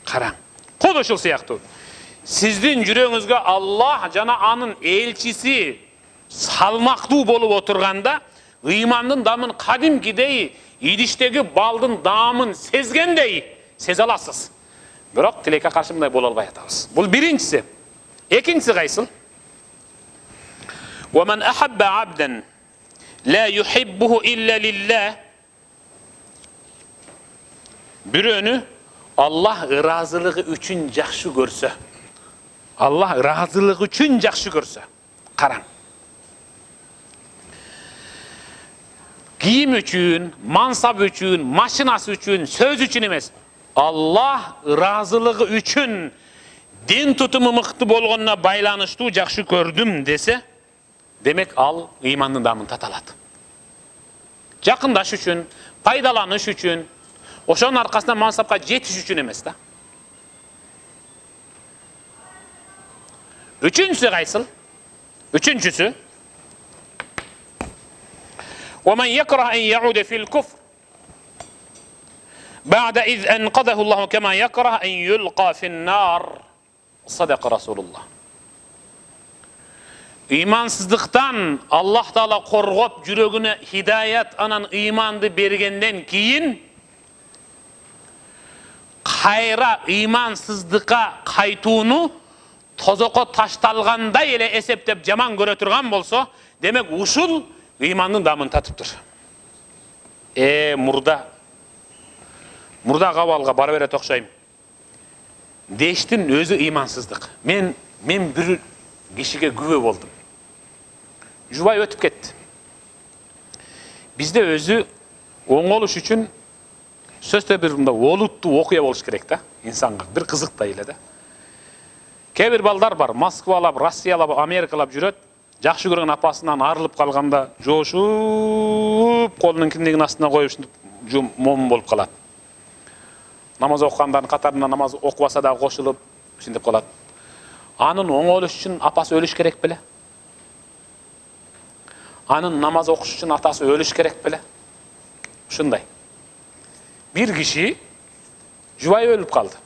[SPEAKER 1] Караң. Кол ошол сыяктуу. Сиздин жүрөгүңүзгө Аллах жана анын элчиси салмактуу болуп отурганда, ыймандын дамын кадимкидей, идиштеги балдын дамын сезгендей сезе аласыз. Biroq tilekке karşı mınday bola alбай atабыз. Бул биринчиси. Экинчиси кайсыл? وَمَنْ أَحَبَّ عَبْدًا لَا يُحِبُّهُ إِلَّا لِلَّهِ. Birönü Allah razılığı üçün жақшы görse. Allah razılığı üçün жақшы görse. Qaraң. Giyim üçün, mansap üçün, maşinası üçün, söz üçün emes. Allah razılığı üçün din tutumu mıқты bolğonuna baylanıştуу жақшы gördüm dese, demek al iymandын дамын таталат. Жақындаş üçün, пайдаланыш üçün, ошонун аркасынан мансапка жетиш üçün эмес да. Üçüncüsü кайсыл? Üçüncüsü ومن يكره أن يعود في الكفر بعد إذ أنقذه الله كما يكره أن يلقى في النار. صدق رسول الله. İmansızlıktan Allah Taala korgop жүрөгүнө hidayet anan imanды bергенден кийин кайра имансыздыкка кайтууну тозокко ташталгандай эле эсептеп жаман көрө турган болсо, демек ушул ыймандын дамын татыптыр. Мурда кабалга бара бере токшойм. Дештин өзү ыймансыздык. Мен бир кишиге күбө болдум. Жубай өтүп кетти. Бизде өзү оңолуш үчүн сөзсүз бир мындай олуттуу окуя болуш керек да, инсанга бир кызыктай эле да. Кээ бир балдар бар, Москвалап, Россиялап, Америкалап жүрөт, жакшы көргөн апасынан арылып калганда жошуп колунун киндигин астына коюп момун болуп калат. Намаз окугандардын катарына намаз окубаса да кошулуп ушинтип калат. Анын оңолуш үчүн апасы өлүш керек беле? Анын намаз окуш үчүн атасы өлүш керек беле? Ушундай. Бир киши жубайы өлүп калды.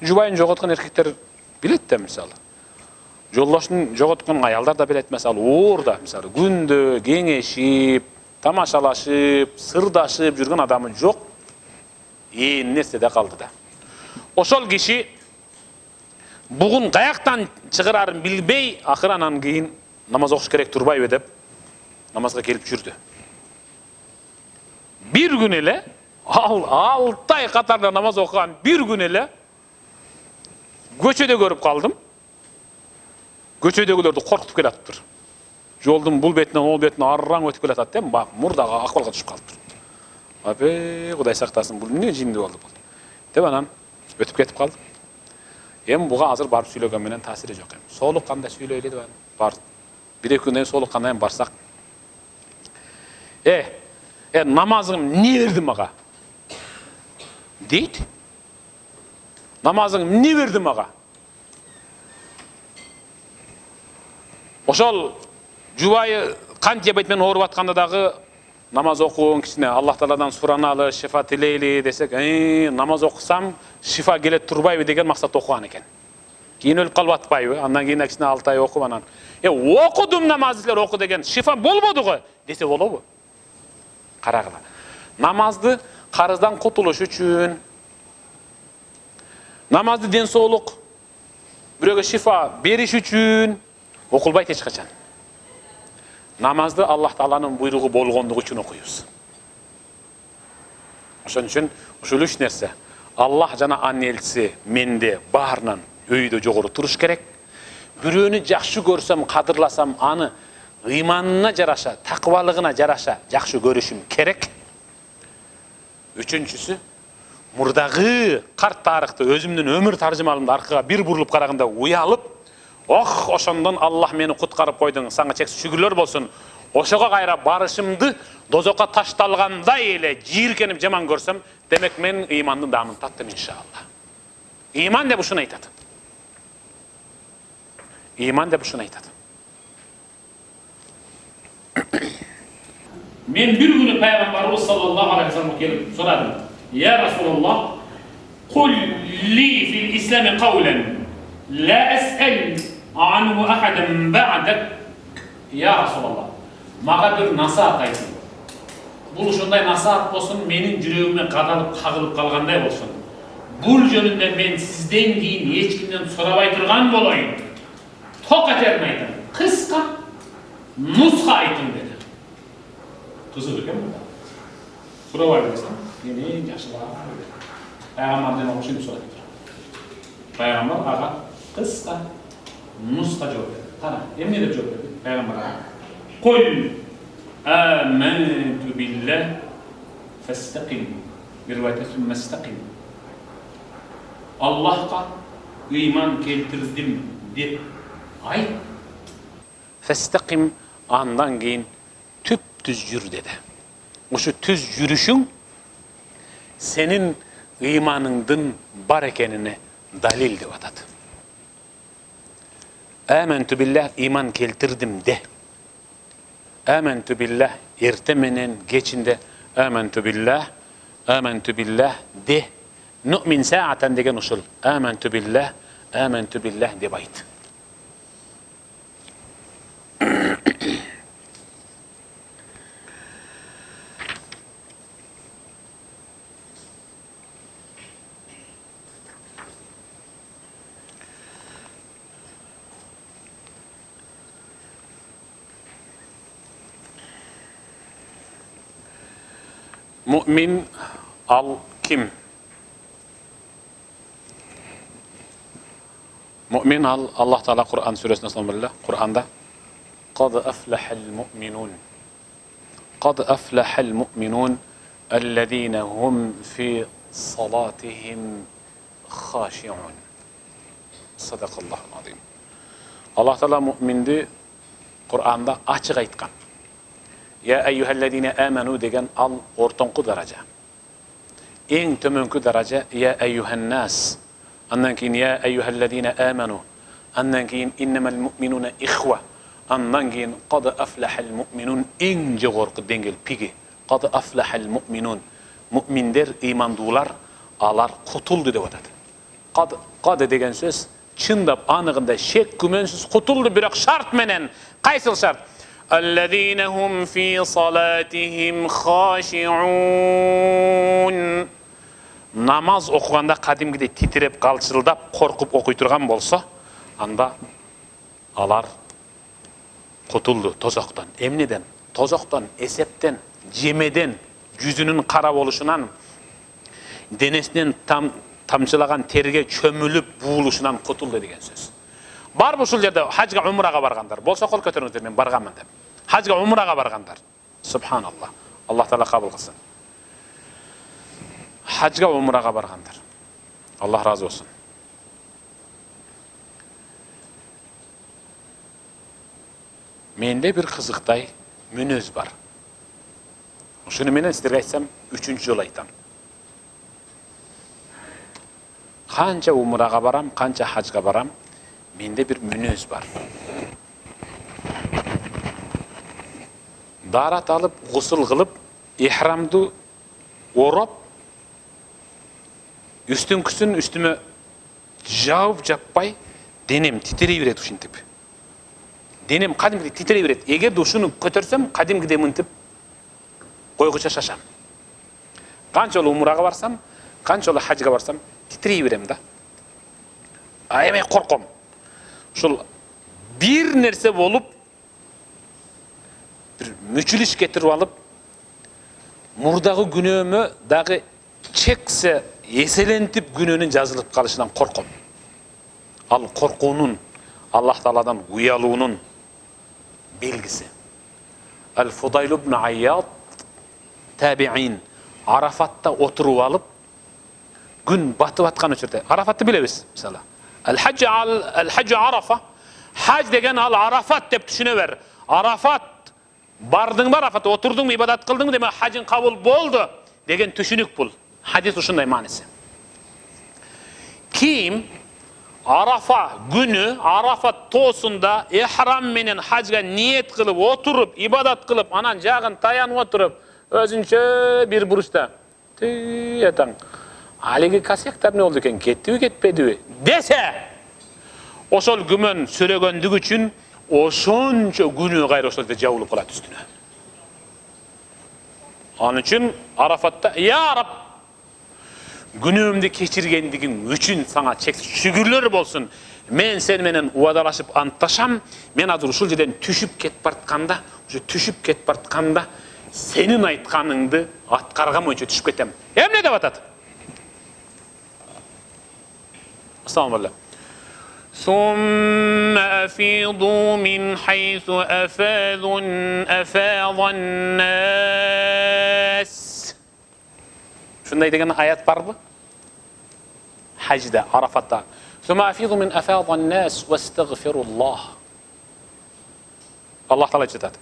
[SPEAKER 1] Жубайын жоготкон эркектер билет да, мисалы. Жолдошун жоготкон аялдар да билет, мисалы, уурда, мисалы, күндө кеңешип, тамашалашып, сырдашып жүргөн адамы жок. Нерседе калды да. Ошол киши бугун каяктан чыгарарын билбей, акыры анан кийин намаз окуш керек турбайбы деп намазга келип жүрдү. Bir gün ele, 6 ay Katar'da namaz okuyan bir gün ele göçöde görüp kaldım. Göçödegilerdi korkutup kelatıptır. Joldun bul betinden ol betine arraң ötüp kelatat dem, bak murdaga akbalga düşüp kalıptır. Abi, Kuday saktasın, bul ne jimdi oldu bu? Dep anan ötüp ketip kaldım. Em buga azır barıp süylөгөн менен таасири жок эми. Соолук кандай сүйлөйлү деп бар. 1-2 күндөн соолук кандай барсак. Namazım ne verdim ağa? Deydi. Namazım ne verdim ağa? Oşol jubayı kança betmen orup atkanda dagı namaz okuun kişine Allah Taala'dan suranalı, şifa tileyli desek, namaz okusam şifa gelet turbayбы деген maksat okugan eken. Keyin ölüp kalıp atpayбы, andan keyin kişine 6 ay okup anan. Okudum namazlar oku degen, şifa bolmadı go dese bolobу? Karagıla. Namazdı karızdan kurtuluş üçün, namazdı den soğuluk, biröge şifa beriş üçün okulbayt hiç kaçan. Namazdı Allah Taala'nın buyruğu bolgondugu üçün okuyuz. Oşun üçün uşul üç nerse Allah jana annelisi mende barынан öýdө jogorу turuş gerek. Biröөнү жакшы көрсөm, кадырlasam аны imanına jaraşa, takvalığına jaraşa jakşı görüşüm kerek. Üçüncüsü, murdağı kart tarıkta özümdün ömür tarjımalımda arkaga bir burulup karagında uyalıp, oşondan Allah meni kutkarıp koydun, sana çeksiz şükürler bolsun. Oşoga kayra barışımdı, dozokka taştalganday ele jirkenip jaman görsem, demek men imandın damın tattım inşallah. İman de bu şuna aytadı. İman de bu şuna aytadı. Men bir günü Peygamberimiz sallallahu aleyhi ve sellem gelip soradım. Ya Resulallah, kul li fil İslami kavlen la es'el anhu ahaden ba'dek. Ya Resulallah, mağa bir nasihat aytın. Bul şunday nasihat bolsun, menin yüreğime kadalıp kagılıp kalganday bolsun. Bul jönünde men sizden keyin hiç kimden sorabay turgan bolayım. Tok etermeydim. Kıska nusha aytın dedi. Kızı döken mi? Sura var desem, yeni yaşlılar. Peygamberden okuşunu soradı. Peygamber ağa kıska nusha cevap verdi. Kana, emni de cevap verdi. Peygamber ağa. Kul amentu billah festaqim. Bir rivayette sümmestaqim. Allah'a iman keltirdim dep ayt. Festaqim andan keyin tüz yürü dedi. Uşu tüz yürüşün senin imanındın bar ekenine dalil de atadı. Amentu billah, iman keltirdim de. Amentu billah ertemenen geçinde amentu billah de. Nu'min sa'atan degen usul. Amentu billah de bayt. Mümin al kim? Mümin al Allah Teala Kur'an suresinde sallallahu Kur'an'da قَدْ أَفْلَحَ الْمُؤْمِنُونَ قَدْ أَفْلَحَ الْمُؤْمِنُونَ الَّذ۪ينَ هُمْ فِي صَلَاتِهِمْ خَاشِعُونَ Sadakallahu azim. Allah Teala mümindi Kur'an'da açık aytkan. Ya eyyühellezine amenu degen al ortonku daraja. En tömönkü daraja ya eyyühennas. Andan keyin ya eyyühellezine amenu. Andan keyin innemel mu'minuna ihva. Andan keyin qad aflahal mu'minun en jogorku dengel pigi. Qad aflahal mu'minun. Müminler, imandular alar kutuldu dep atadi. Qad degen söz çındap anıgında şek kümensiz kutuldu biroq şart menen. Qaysyl şart? اَلَّذ۪ينَ هُمْ ف۪ي صَلَاتِهِمْ خَاشِعُونَ Namaz okuganda kadimgide titirep, kalçıldap, korkup okuyturgan bolsa, anda alar kutuldu tozoktan. Emneden, tozoktan, esepten, jemeden, yüzünün kara boluşunan, denesinden tamçılagan terge çömülüp buğuluşundan kutuldu degen söz. Bar bu yerde hacga umraga barganlar. Bolsa kol kötürüңүздөр men barganman dep. Hacga umraga barganlar. Subhanallah. Allah Teala kabul kılsın. Hacga umraga barganlar. Allah razı olsun. Mende bir kızıktay münöz var. Şunu menen sizlerge aytsam 3-cü jol aytam. Kança umraga baram, kança hacga baram, mende bir münöz var. Darat alıp, gusıl kılıp, ihramdı orap, üstünküsün üstüme jaup jappay, denem titireybiret uşintip. Denem kadimgide titireybiret. Eger de uşunu kötörsem, kadimgide mıntip koyguça şaşam. Kança olu umraga barsam, kança olu hacga barsam, titireyberem da. Ayemey korkom. Şol bir nerse bolup, bir müçülüş getirip alıp, murdağı günömü dağı çekse eselentip günönün yazılıp kalışından korkom. Al korkunun, Allah Teala'dan uyaluğunun belgisi. El-Fudayl ibn Ayyad tabi'in Arafat'ta oturup alıp, gün batıp atkan uçurda. Arafat'ı bilebiz mesela. El-Hacc Arafa. Hac degen al Arafat dep düşünever. Arafat bardın mı Arafat'a oturdun mu ibadat kıldın mı deme hacın kabul boldu degen düşünük bul. Hadis uşunday manisi. Kim Arafa günü Arafat toğusunda ihram menen hacga niyet kılıp oturup ibadat kılıp anan jagın tayanıp oturup özünçe bir buruşta tıyatan haligi kasiyaktar ne oldu eken ketdi mi ketpedi mi dese oşol gümön sürögöndük üçün oşonça günü gayrı oşol jabılıp kalat üstüne. Onun için Arafat'ta ya Rab günümde keçirgendigin üçün sana çeksiz şükürler bolsun. Men sen menen uadalaşıp antaşam. Men azır uşul жерден düşüp ketip bartkanda, düşüp ketip bartkanda senin aytkanыңды atkargan boyunca düşüp ketem. Emne dep atat? Assalamu alaikum. ثُمَّ أَفِيضُوا مِنْ حَيْثُ أَفَاضَ النَّاسِ Şunday degen ayet var mı? Hacda, Arafat'ta. ثُمَّ أَفِيضُوا مِنْ أَفَاضَ النَّاسِ وَاسْتَغْفِرُوا اللّٰهِ Allah Teala çetat.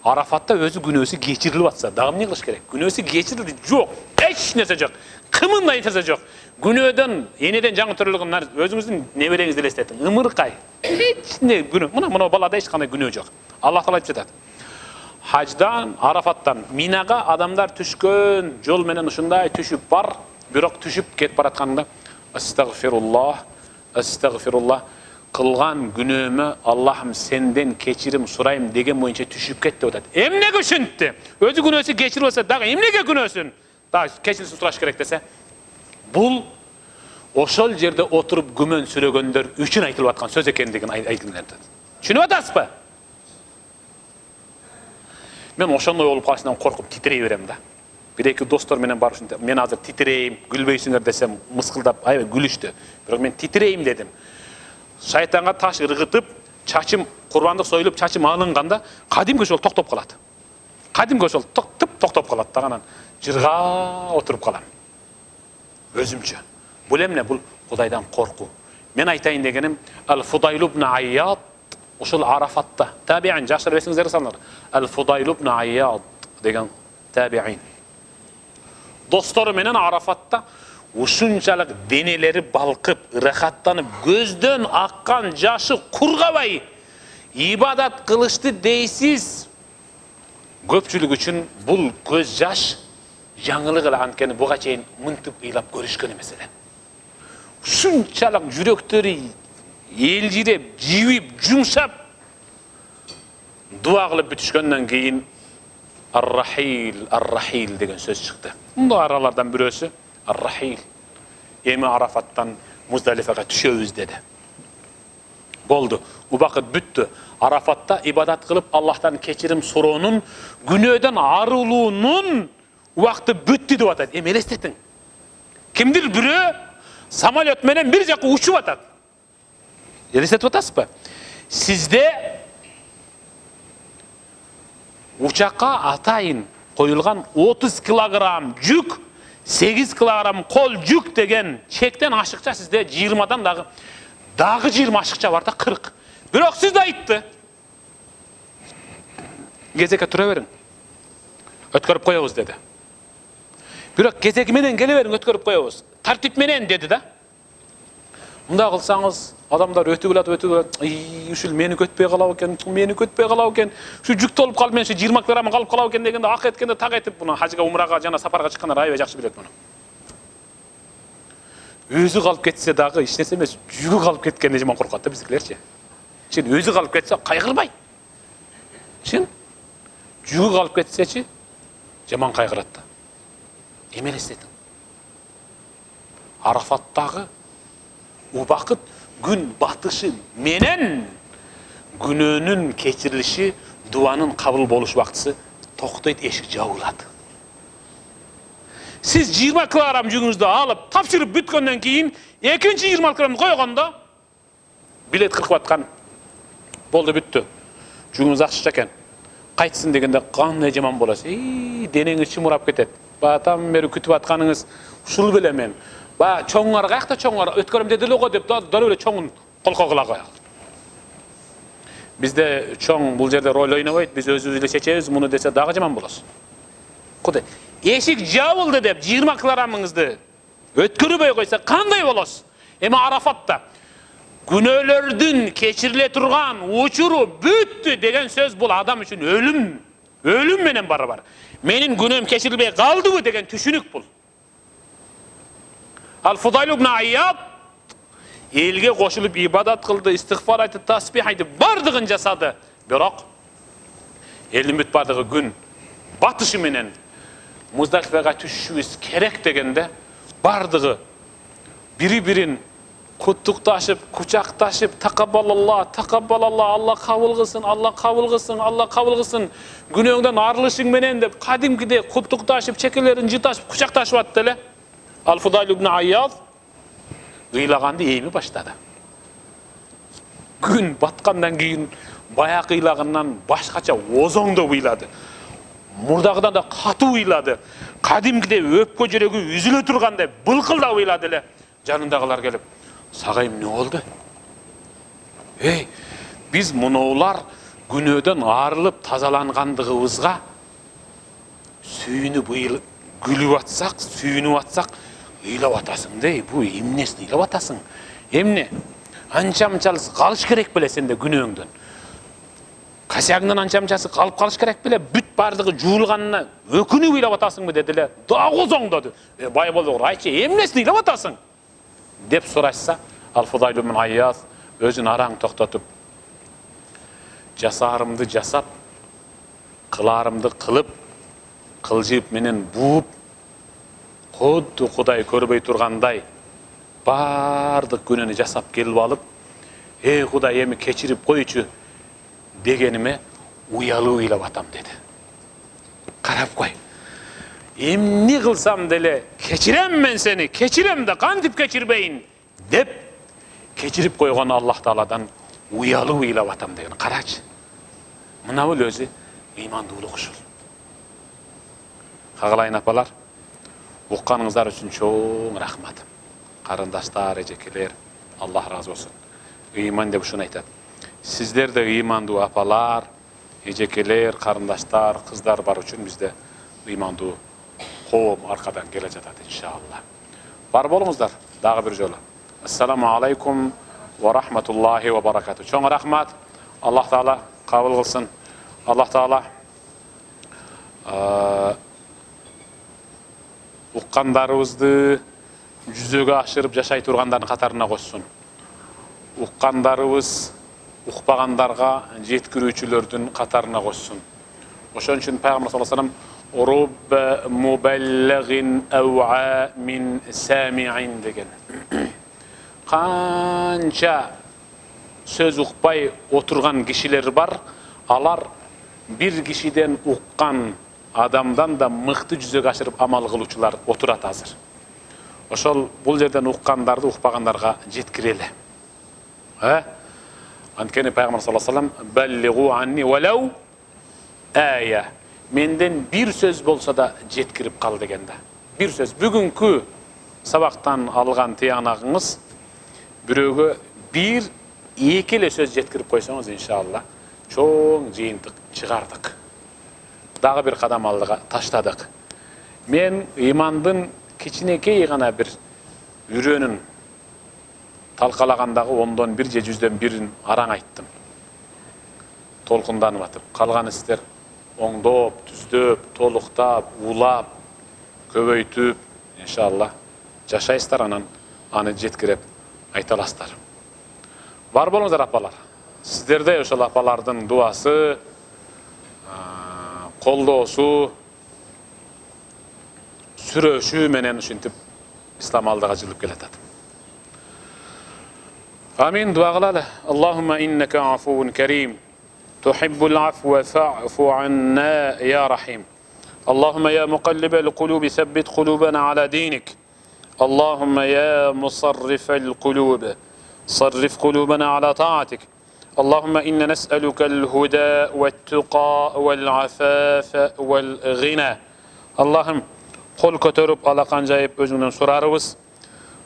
[SPEAKER 1] Arafat'ta özü günösü geçirilip atsa, dağım ne kılış gerek? Günösü geçirildi, yok. Hiç nese yok. Kımın da yetese yok. Günöden, yeniden canı türlülüğünler, özümüzün neverenizi elestettin. Imırkay. Hiç ne günü. Buna balada hiç kanday günö yok. Allah Teala çetat. Hacdan, Arafattan Minaga adamlar düşkön jol menen uşunday düşüp bar, bирок düşüp ketip baratkanında astagfirullah, astagfirullah kılgan günömü Allah'ım senden keçirim surayım degen boyunca düşüp ketdi otat. Emne göşüntü? Özü günösü geçir olsa dağı emnege günösün? Dağı keçirsin suraş gerek dese. Bul oşol jerde oturup gümön sürөгөндөр üçün айтылып аткан сөз экендигин айтылат. Түшүнүп атасызбы? Мен ошондой болуп калышынан коркуп титирей берем да. Bir-эки достор менен барып ушундай, мен азыр титирейм, күлбөйсүңөр десем, мыскылдап, аябай күлүштү. Бирок мен титирейм дедим. Шайтанга таш ыргытып, чачым курбандык союлуп, чачым алынганда, кадимки ошол токтоп калат. Кадимки ошол токтоп калат да, анан жырга отуруп калам. Өзүмчө. Бул эмне? Бул Кудайдан корку. Мен айтайын дегеним, Ал-Фудайл ибн Айяд ошол Арафатта, табиин, жакшыраак эсиңиздерге салыңар. Ал-Фудайл ибн Айяд деген табиин. Достору менен Арафатта ушунчалык денелери балкып, ырахаттанып, көздөн аккан жашы кургабай ибадат кылышты дейсиз. Көпчүлүк үчүн бул көз жаш жаңылык эле, анткени буга чейин мынтып ыйлап көрүшкөн эмес эле. Ушунчалык жүрөктөрү элжиреп, жибип, жумшап дуа кылып бүтүшкөндөн кийин Ар-Рахил деген сөз чыкты. Мында аралардан бирөөсү Ар-Рахил. Эми Арафаттан Муздалифага түшөбүз деди. Болду. Убакыт бүттү. Арафатта ибадат кылып Аллахтан кечирим суроонун, күнөөдөн арылуунун убакыты бүттү деп атат. Эми элестетиң. Кимдир бирөө самолет менен бир жака учуп атат. Элестетип атасызбы? Сизде учакка атайын коюлган 30 килограмм жүк, 8 килограмм кол жүк деген чектен ашыкча сизде 20-дан дагы 20 ашыкча бар да 40. Бирок сиз айтты. Кезекке тура бериң. Өткөрүп коебуз деди. Бирок кезеги менен келе бериң, өткөрүп коебуз. Тартип менен деди да. Мында кылсаңыз адамдар өтүп келат, ушул мени көтпөй калабы экен, Шу жүк толуп калып мен 20 килограмм калып калабы экен дегенде ак эткенде так айтып, буну хажга, умрага жана сапарга чыккандар аябай жакшы билет муну. Өзү калып кетсе дагы эч нерсе эмес, жүгү калып кеткенде жаман коркот да биздикилерчи. Өзү калып кетсе кайгырбайт. Жүгү калып кетсечи жаман кайгырат да. Эме элестетиң. Арафаттагы убакыт күн батышы менен күнөөнүн кечирилиши, дуанын кабыл болуш убактысы токтойт, эшик жабылат. Сиз 20 килограмм жүгүңүздү алып, тапшырып бүткөндөн кийин, экинчи 20 килограммды койгондо билет кыркып аткан. Болду, бүттү. Жүгүңүз акча экен. Кайтсын дегенде кандай жаман болосуз. Денеңиз чымырап кетет. Батам бери күтүп атканыңыз ушул беле мен. Чоңуңар каякта, чоңуңар өткөрөм деди эле го деп дары эле чоңун колко кыла коелу. Бизде чоң бул жерде роль ойнобойт, биз өзүбүз эле чечебиз, муну десе дагы жаман болосуз. Кудай, эшик жабылды деп 20 килограммыңызды өткөрбөй койсо кандай болосуз? Эми Арафатта күнөөлөрдүн кечириле турган учуру бүттү деген сөз бул адам үчүн өлүм менен барабар. Менин күнөөм кечирилбей калдыбы деген түшүнүк бул. Ал-Фудайл ибн Айяд элге кошулуп ибадат кылды, истигфар айтып, тасбих айтып, бардыгын жасады. Бирок элдин бүт бардыгы күн батышы менен Муздалифага түшүшүбүз керек дегенде бардыгы бири-бирин куттукташып, кучакташып, такаббалалла, Алла кабыл кылсын, Алла кабыл кылсын, күнөөңдөн арылышың менен деп кадимкидей куттукташып, чекелерин жыташып, кучакташып атты эле. Ал-Фудайл ибн Айяд ыйлаганды эми баштады. Күн баткандан кийин баякы ыйлагандан башкача озоңдоп ыйлады. Мурдагыдан да катуу ыйлады. Кадимкидей өпкө жүрөгү үзүлө тургандай былкылдап ыйлады эле. Жанындагылар келип, "Сагайым эмне болду? Биз мунулар күнөөдөн арылып тазалангандыгыбызга сүйүнүп күлүп атсак, сүйүнүп атсак, ыйлап атасың да, бу эмнесин ыйлап атасың? Эмне? Анча-мынчалыс калыш керек беле сенде күнөөңдөн. Косягыңнан анча-мынчасы қалып қалыш керек беле? Бүт бардығы жуылғанына өкініп ыйлап атасыңбы деділер. Дағы зоңдады. Бай болды, айтшы, емнесін ыйлап атасың? Деп сұрашса, Ал-Фудайл ибн Айяз өзін араң тоқтатып, жасарымды жасап, қыларымды қылып, қылжып менен буып, құдды Құдай көрбей тұрғандай, бардық күнені жасап келіп алып, Құдай емі кечіріп қойчу дегеніме уялы ыйлап атам деді. Қарап қой. Емне қылсам деле, кечірем мен сені, кечірем да қантип кечірбейін деп, кечіріп қойған Аллах Тааладан уялы ыйлап атам деген. Қарач. Мына бұл өзі имандуулық ушул. Қағылайын апалар, ұққаныңыздар үшін чоң рахмат. Қарындаштар, эжекелер, Аллах разы болсын. Иман деп ушуну айтат. Сіздер де имандуу апалар, эжекелер, қарындаштар, қыздар бар үшін бізде имандуу қоғым арқадан келе жатады, иншалла. Бар болыңыздар, дағы бір жолы. Ассаламу алейкум ва рахматуллахи ва баракату. Чоң рахмат. Аллах Таала қабыл қылсын. Аллах Таала ұққандарыбызды жүзеге ашырып жашай тұрғандардың қатарына қоссын. Ұққандарыбыз ұқпағандарға жеткірүүчүлөрдүн қатарына қоссын. Ошон үчүн Пайгамбар саллаллаху алейхи вассалам рубба мубаллигин ауа мин самиин деген. Қанша сөз ұқпай отырған кишилер бар, алар bir kişiden ұққан адамдан да мықты жүзеге ашырып амал кылуучулар отурат азыр. Ошол бул жерден ұққандарды ұқпағандарға жеткирели. Анткени Пайгамбар саллаллаху алейхи вассалам баллигу анни валау ая. Менден bir сөз болса да жеткирип кал дегенде. Bir сөз. Бүгүнкү сабактан алган тыянагыңыз бирөөгө bir эки эле сөз жеткирип койсоңуз, иншалла, чоң жыйынтык чыгардык. Дагы бир кадам алдыга таштадык. Мен имандын кичинекей гана бир үрөнүн талкалагандагы 10дон 1 же 100дөн 1 араң айттым. Толкунданып атып, калган истер оңдоп, түздөп, толуктап, улап, көбөйтүп, иншалла, жашайсыздар, анан аны жеткирип айта аласыздар. Бар болуңуздар апалар. Сиздерде ошол апалардын дуасы, колдоосу, сүрөшү менен ушинтип ислам алдыга жылып келатат. Амин, дуа кылалы. Аллахумма иннека афуун карим, тухиббул афва фа'фу анна я рахим. Allahumma ya muqallibal qulubi thabbit qulubana ala dinik. Allahumma ya musarrifal qulub صرف قلوبنا على طاعتك. اللهم إنا نسألك الهدى والتقى والعفاف والغنى. اللهم قل көтөрүп алакан жайып өзүңдөн сурарыбыз.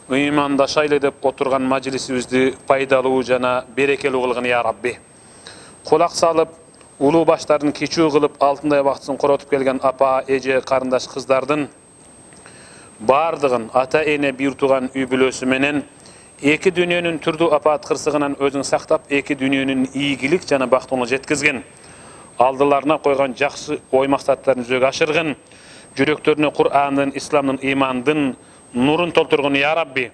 [SPEAKER 1] Ыймандашайлы деп отурган мажлисибизди пайдалуу жана берекелүү кылгын я Рабби. Кулак салып, улуу баштарын кечүү кылып, алтындай бактысын коротуп келген апа, эже, карындаш кыздардын бардыгын ата эне бир туган үй бүлөсү менен эки дүйнөнүн түрдүү апат кырсыгынан өзүң сактап, эки дүйнөнүн ийгилик жана бактына жеткизген. Алдыларына койгон жакшы ой максаттарын жүзөгө ашыргын. Жүрөктөрүнө Кур'андын, исламдын, имандын нурун толтургун я Рабби.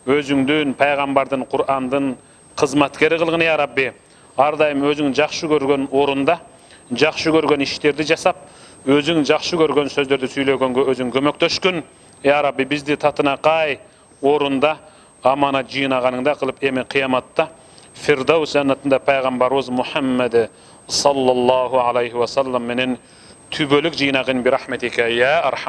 [SPEAKER 1] Өзүңдүн, пайгамбардын, Кур'андын кызматкери кылгын я Рабби. Ар дайым өзүң жакшы көргөн орунда, жакшы көргөн иштерди жасап, өзүң жакшы көргөн сөздөрдү сүйлөгөнгө өзүң көмөктөшкүн. Я Рабби, бизди татынакай орунда аманат жыйнаганыңда кылып, эми кыяматта Фирдаус жаннатында пайгамбарыбыз Мухаммад саллаллаху алейхи ва саллам менен түбөлүк жыйнагын бир рахметике я архам.